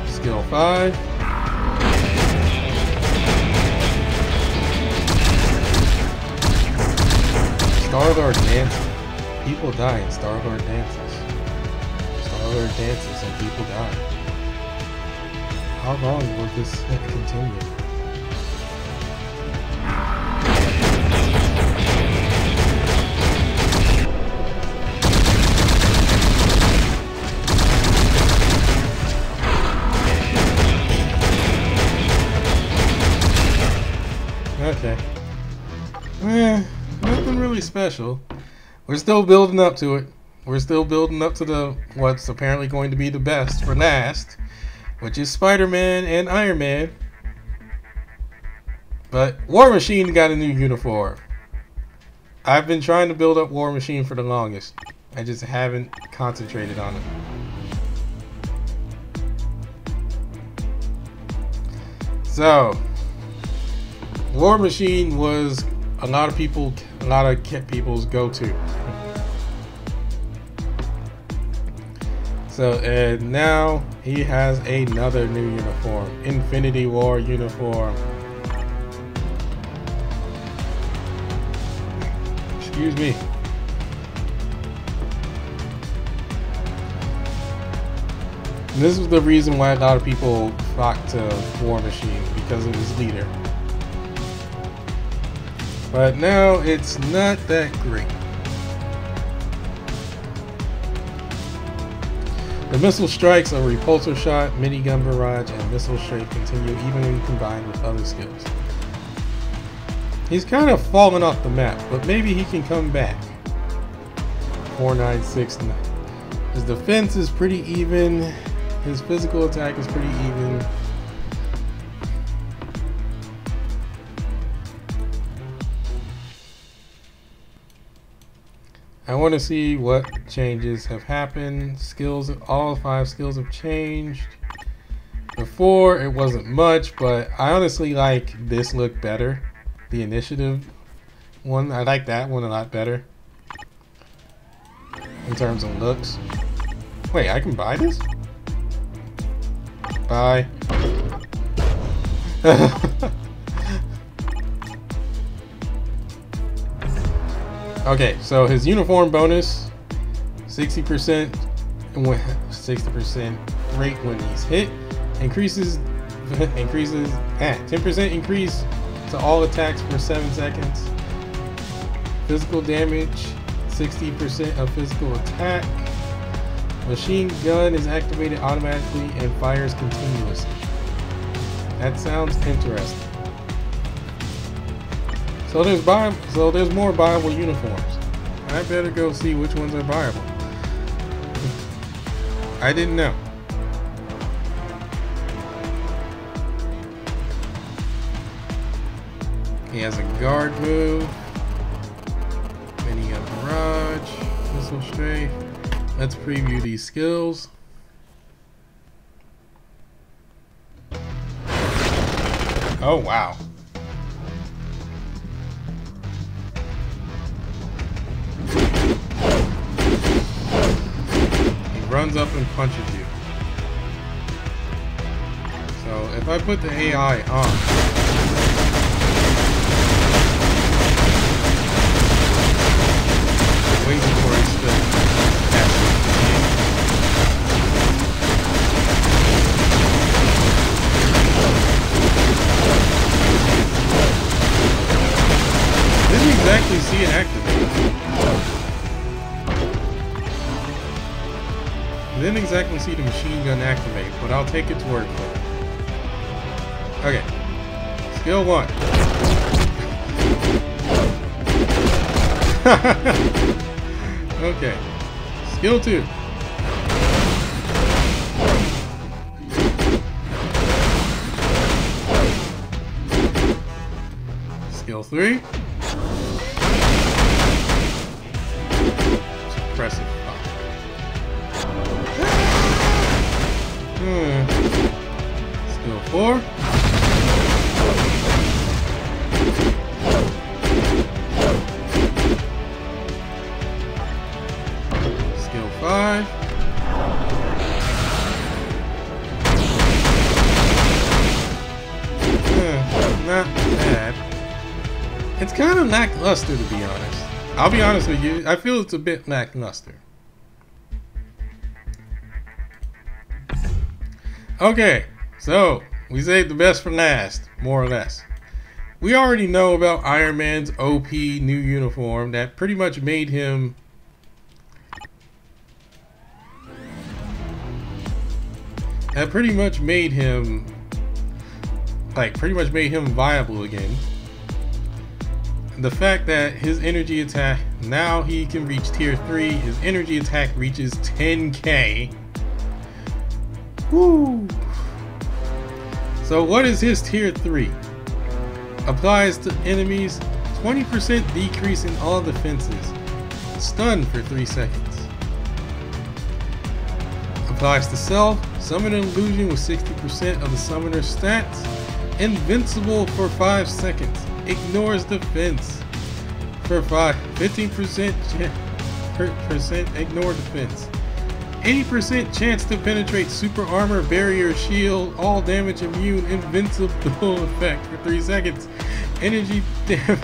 Skill 5. Star-Lord dances. People die in Star-Lord dances. Star-Lord dances and people die. How long will this continue? Okay. Nothing really special. We're still building up to it. We're still building up to the what's apparently going to be the best for last, which is Spider-Man and Iron Man. But War Machine got a new uniform. I've been trying to build up War Machine for the longest. I just haven't concentrated on it. So, War Machine was a lot of people's go-to. So, and now he has another new uniform, Infinity War uniform. Excuse me. And this is the reason why a lot of people flocked to War Machine, because of his leader. But now it's not that great. The missile strikes of repulsor shot, minigun barrage, and missile strafe continue even when combined with other skills. He's kind of fallen off the map, but maybe he can come back. 4969. His defense is pretty even. His physical attack is pretty even. I want to see what changes have happened. Skills, all 5 skills have changed. Before it wasn't much, but I honestly like this look better. The initiative one, I like that one a lot better in terms of looks. Wait, I can buy this? Buy. Okay, so his uniform bonus, 60% 60% rate when he's hit, increases 10% increase to all attacks for 7 seconds. Physical damage, 60% of physical attack. Machine gun is activated automatically and fires continuously. That sounds interesting. So there's more buyable uniforms. I better go see which ones are buyable. I didn't know. He has a guard move, minigun barrage, missile strafe. Let's preview these skills. Oh wow. He runs up and punches you. So if I put the AI on, waiting for his spin. Didn't exactly see it activate. Didn't exactly see the machine gun activate, but I'll take its word for it. Okay. Skill 1. Okay. Skill 2. Skill 3. Suppressive fire. Skill 4. Skill 5. Not bad. It's kind of lackluster, to be honest. I'll be honest with you. I feel it's a bit lackluster. Okay, so we saved the best for last, more or less. We already know about Iron Man's OP new uniform that pretty much made him viable again. The fact that his energy attack, now he can reach tier 3, his energy attack reaches 10k. Woo! So what is his tier 3? Applies to enemies, 20% decrease in all defenses. Stun for 3 seconds. Applies to self, summon an illusion with 60% of the summoner's stats. Invincible for 5 seconds. Ignores defense for 15% ignore defense. 80% chance to penetrate super armor, barrier, shield, all damage immune, invincible effect for 3 seconds. Energy damage.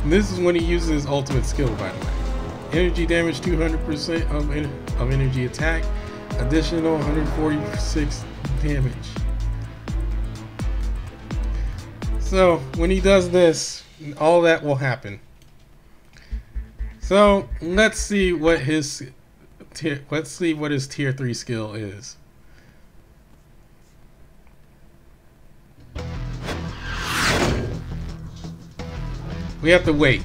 This is when he uses his ultimate skill, by the way. Energy damage 200% of energy attack. Additional 146 damage. So when he does this, all that will happen. So let's see what his let's see what his tier 3 skill is. We have to wait.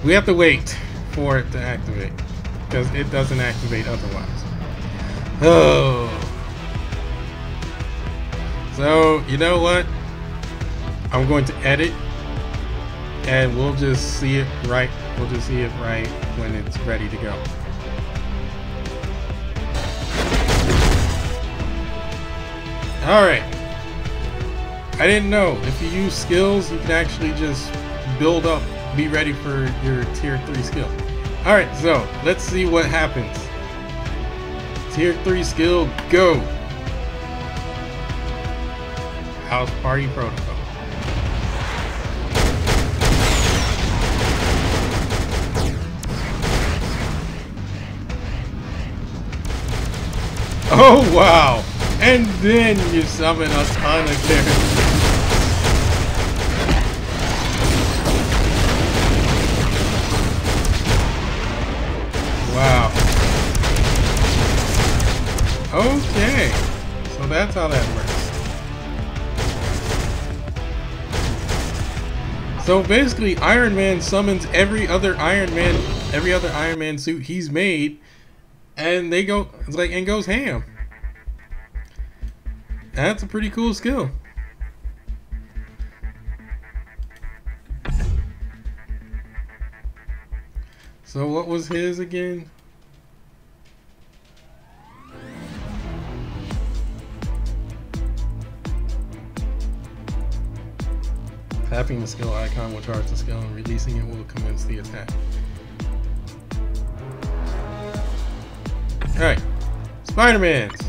We have to wait for it to activate, because it doesn't activate otherwise. Oh. So, you know what? I'm going to edit, and we'll just see it right. We'll just see it right when it's ready to go. Alright. I didn't know. If you use skills, you can actually just build up, be ready for your tier 3 skill. Alright, so let's see what happens. Tier 3 skill, go! House Party Protocol. Oh wow! And then you summon a ton of characters. Wow. Okay. So that's how that works. So basically Iron Man summons every other Iron Man suit he's made, and they go, it's like, and goes ham. That's a pretty cool skill. So what was his again? Tapping the skill icon will charge the skill, and releasing it will commence the attack. Alright, Spider-Man's.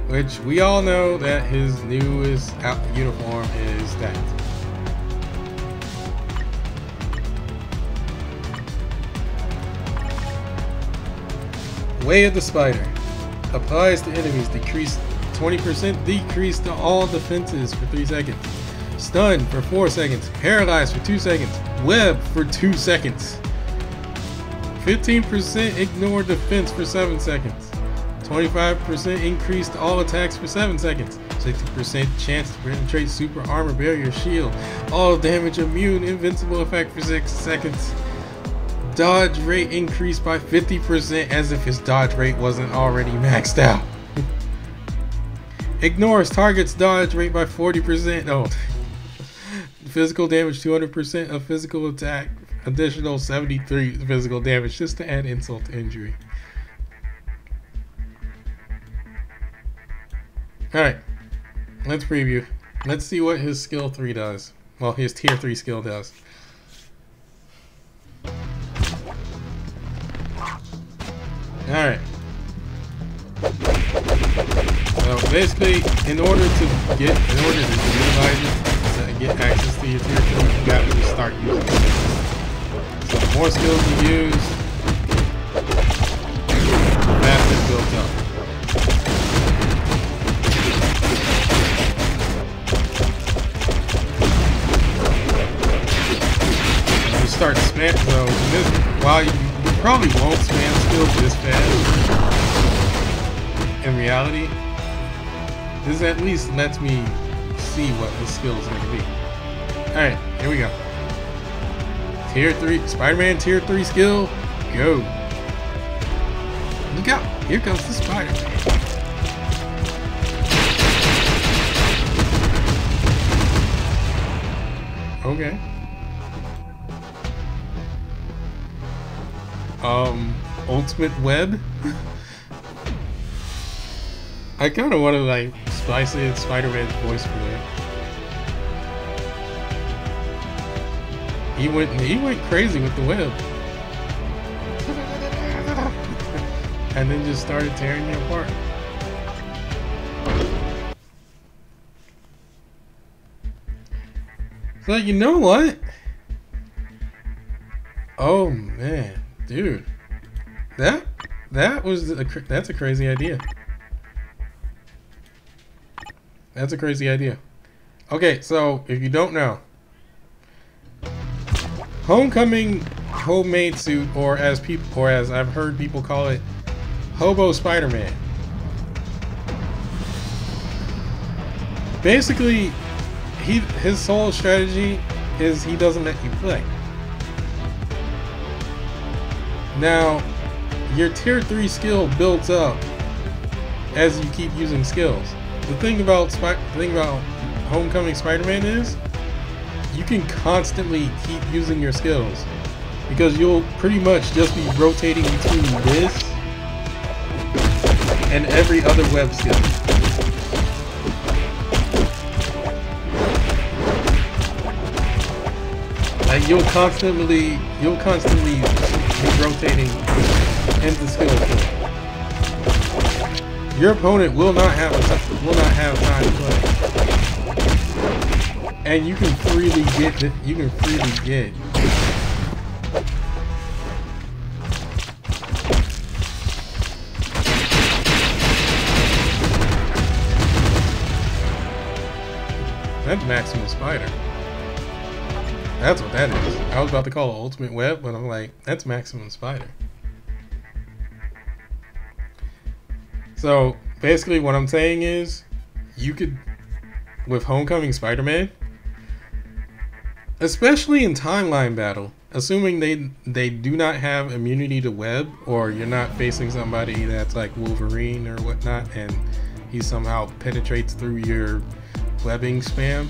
Which we all know that his newest uniform is that. Way of the Spider. Applies to enemies, decrease 20% decrease to all defenses for 3 seconds. Stun for 4 seconds. Paralyzed for 2 seconds. Web for 2 seconds. 15% ignore defense for 7 seconds. 25% increase to all attacks for 7 seconds. 60% chance to penetrate super armor, barrier, shield. All damage immune, invincible effect for 6 seconds. Dodge rate increased by 50%, as if his dodge rate wasn't already maxed out. Ignores target's dodge rate by 40%. Oh. Physical damage 200% of physical attack. Additional 73 physical damage, just to add insult to injury. Alright. Let's preview. Let's see what his skill 3 does. Well, his tier 3 skill does. Alright. So basically, in order to utilize it, to get access to your tier 3, you got to start using it. So the more skills you use, the faster it builds up. When you start spam, so this, while you probably won't spam skills this fast, in reality, this at least lets me see what the skill is going to be. Alright, here we go. Tier 3, Spider-Man tier 3 skill, go. Look out, here comes the Spider-Man. Okay. Ultimate Web? I kind of want to like splice in Spider-Man's voice for that. He went crazy with the web. And then just started tearing me apart. So you know what? Oh man, dude. That's a crazy idea. That's a crazy idea. Okay, so if you don't know, Homecoming homemade suit, or as I've heard people call it, Hobo Spider-Man. Basically, his sole strategy is he doesn't let you play. Now, your tier 3 skill builds up as you keep using skills. The thing about Homecoming Spider-Man is you can constantly keep using your skills because you'll pretty much just be rotating between this and every other web skill. Like you'll constantly be rotating into skill pool. Your opponent will not have time to play, and you can freely get. That's Maximum Spider. That's what that is. I was about to call it Ultimate Web, but I'm like, that's Maximum Spider. So basically what I'm saying is, you could, with Homecoming Spider-Man, especially in timeline battle, assuming they do not have immunity to web, or you're not facing somebody that's like Wolverine or whatnot, and he somehow penetrates through your webbing spam,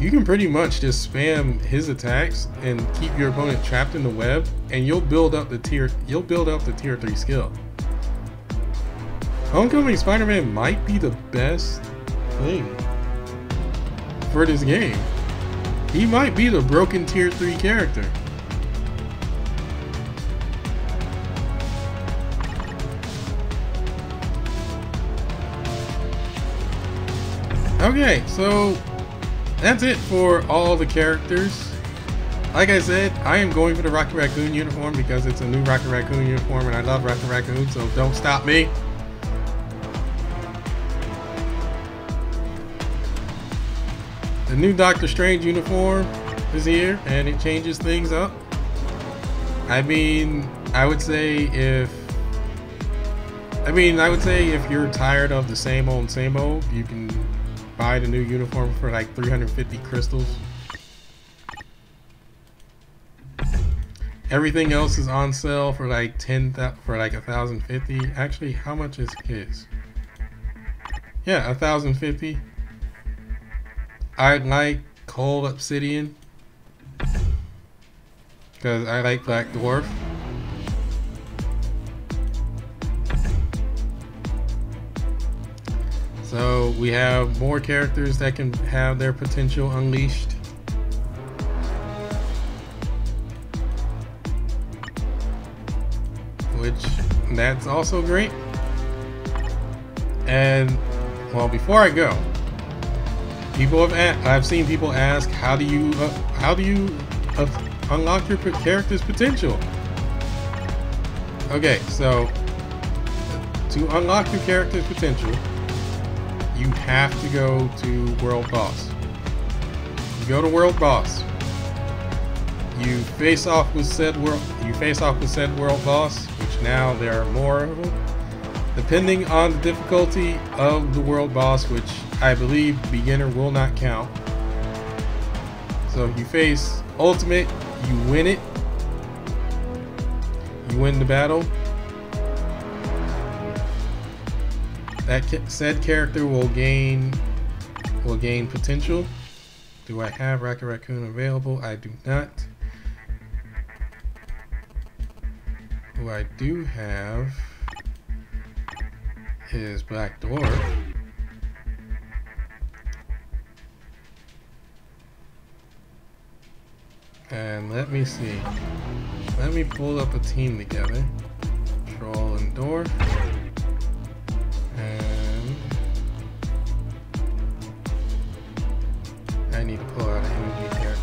you can pretty much just spam his attacks and keep your opponent trapped in the web, and you'll build up the tier 3 skill. Homecoming Spider-Man might be the best thing for this game. He might be the broken tier 3 character. Okay, so that's it for all the characters. Like I said, I am going for the Rocket Raccoon uniform because it's a new Rocket Raccoon uniform and I love Rocket Raccoon, so don't stop me. The new Doctor Strange uniform is here and it changes things up. I mean, I would say if you're tired of the same old, you can buy the new uniform for like 350 crystals. Everything else is on sale for like 1,050. Actually, how much is his? Yeah, 1,050. I like Cold Obsidian because I like Black Dwarf. So we have more characters that can have their potential unleashed. Which, that's also great. And, well, before I go, I've seen people ask, how do you unlock your character's potential? Okay, so to unlock your character's potential, you have to go to World Boss. You go to World Boss. You face off with said world boss, which now there are more of them, depending on the difficulty of the world boss, which I believe beginner will not count. So if you face ultimate, you win it. You win the battle. That said character will gain potential. Do I have Rocket Raccoon available? I do not. Who I do have is Black Dwarf. And let me see. Let me pull up a team together. Troll and Dwarf. And I need to pull out a energy character.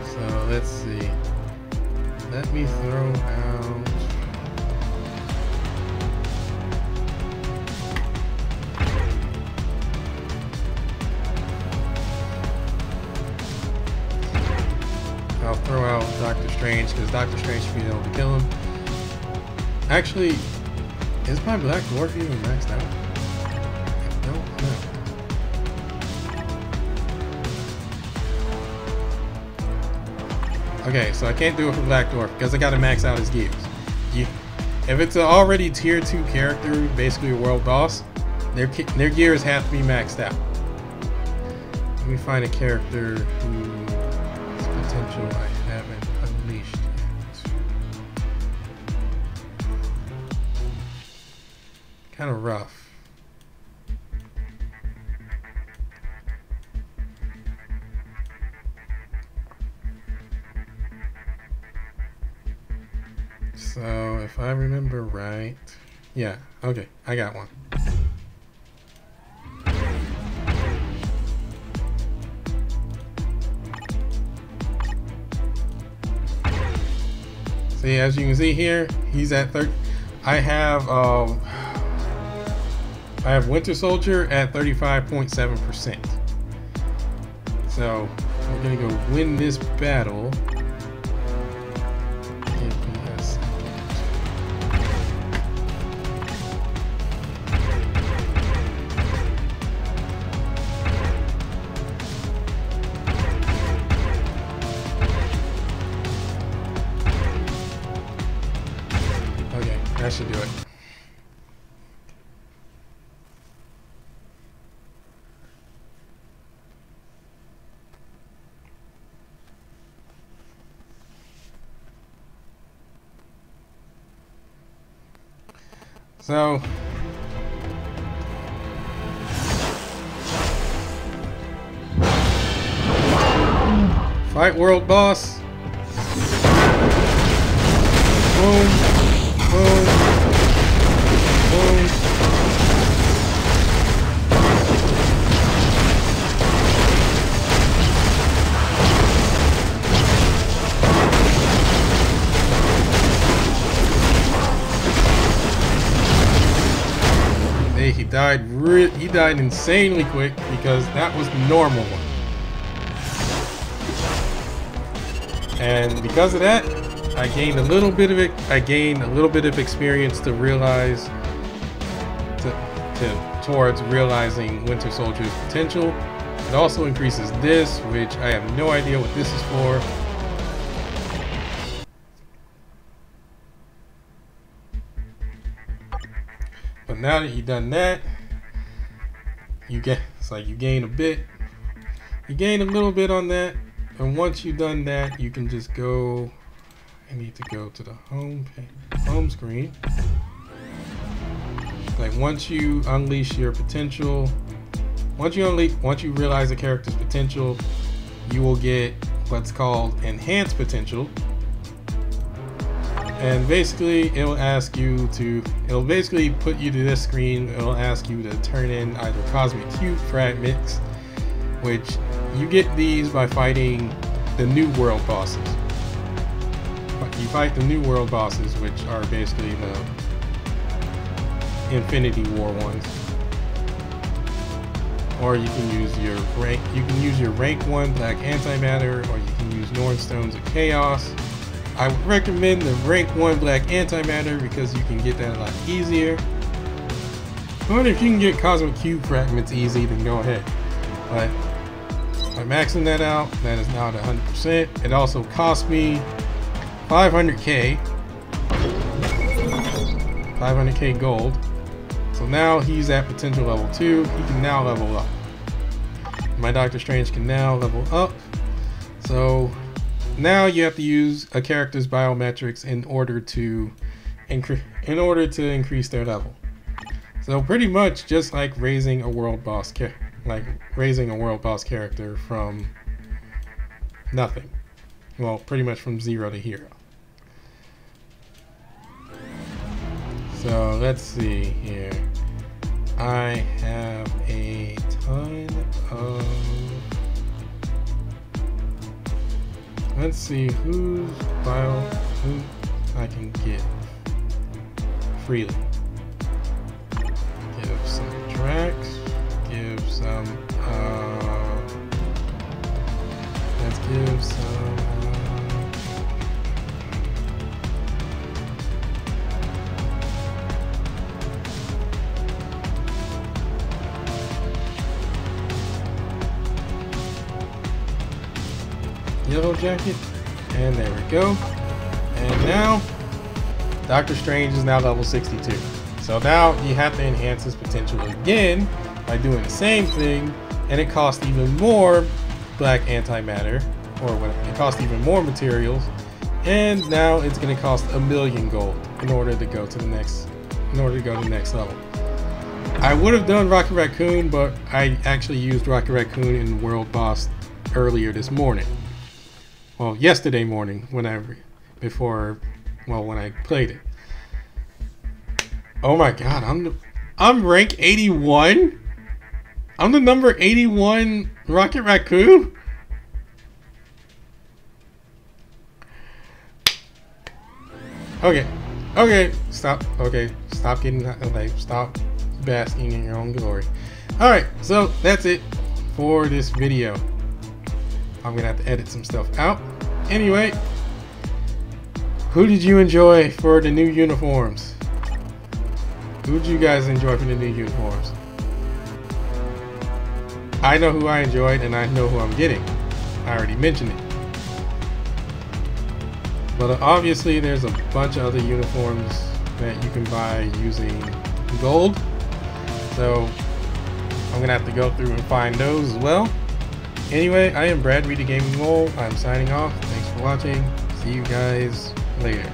So let's see. Let me throw out. throw out Doctor Strange because Doctor Strange should be able to kill him. Actually, is my Black Dwarf even maxed out? I don't know. Okay, so I can't do it for Black Dwarf because I gotta max out his gears. If it's an already tier 2 character, basically a world boss, their gears have to be maxed out. Let me find a character whose potential I haven't unleashed yet. Kind of rough. So if I remember right, yeah, okay, I got one. See, as you can see here, he's at 30. I have Winter Soldier at 35.7%. So we're gonna go win this battle. That should do it. So fight world boss. Boom. Boom. Boom. Hey, he died insanely quick because that was the normal one. And because of that, I gained a little bit of it. I gained a little bit of experience to realize, towards realizing Winter Soldier's potential. It also increases this, which I have no idea what this is for. But now that you've done that, it's like you gain a bit. You gain a little bit on that, and once you've done that, you can just go. I need to go to the home screen. Like once you unleash your potential, once you realize the character's potential, you will get what's called enhanced potential. And basically it'll basically put you to this screen. It'll ask you to turn in either cosmic cube fragments, which you get these by fighting the new world bosses. You fight the new world bosses, which are basically the Infinity War ones. Or you can use your rank 1 Black Antimatter, or you can use Nornstones of Chaos. I would recommend the rank 1 Black Antimatter because you can get that a lot easier. But if you can get Cosmic Cube Fragments easy, then go ahead. But by maxing that out, that is now at 100%. It also cost me 500k gold. So now he's at potential level 2. He can now level up. My Doctor Strange can now level up. So now you have to use a character's biometrics in order to increase their level. So pretty much just like raising a world boss character from nothing. Well, pretty much from 0 to hero. So let's see here. I have a ton of... Let's see who I can get freely. Give some Drax. Give some... let's give some... Yellow Jacket. And there we go. And now, Doctor Strange is now level 62. So now you have to enhance his potential again by doing the same thing, and it costs even more black antimatter, or what? It costs even more materials, and now it's going to cost 1,000,000 gold in order to go to the next level. I would have done Rocket Raccoon, but I actually used Rocket Raccoon in World Boss earlier this morning. Well, yesterday morning, when I played it. Oh my god, I'm rank 81? I'm the number 81 Rocket Raccoon? Okay, stop getting, like, stop basking in your own glory. Alright, so that's it for this video. I'm gonna have to edit some stuff out. Anyway, who did you enjoy for the new uniforms? Who did you guys enjoy for the new uniforms? I know who I enjoyed, and I know who I'm getting. I already mentioned it. But obviously there's a bunch of other uniforms that you can buy using gold. So I'm gonna have to go through and find those as well. Anyway, I am Brad Reed, the Gaming Mole. I'm signing off. Thanks for watching. See you guys later.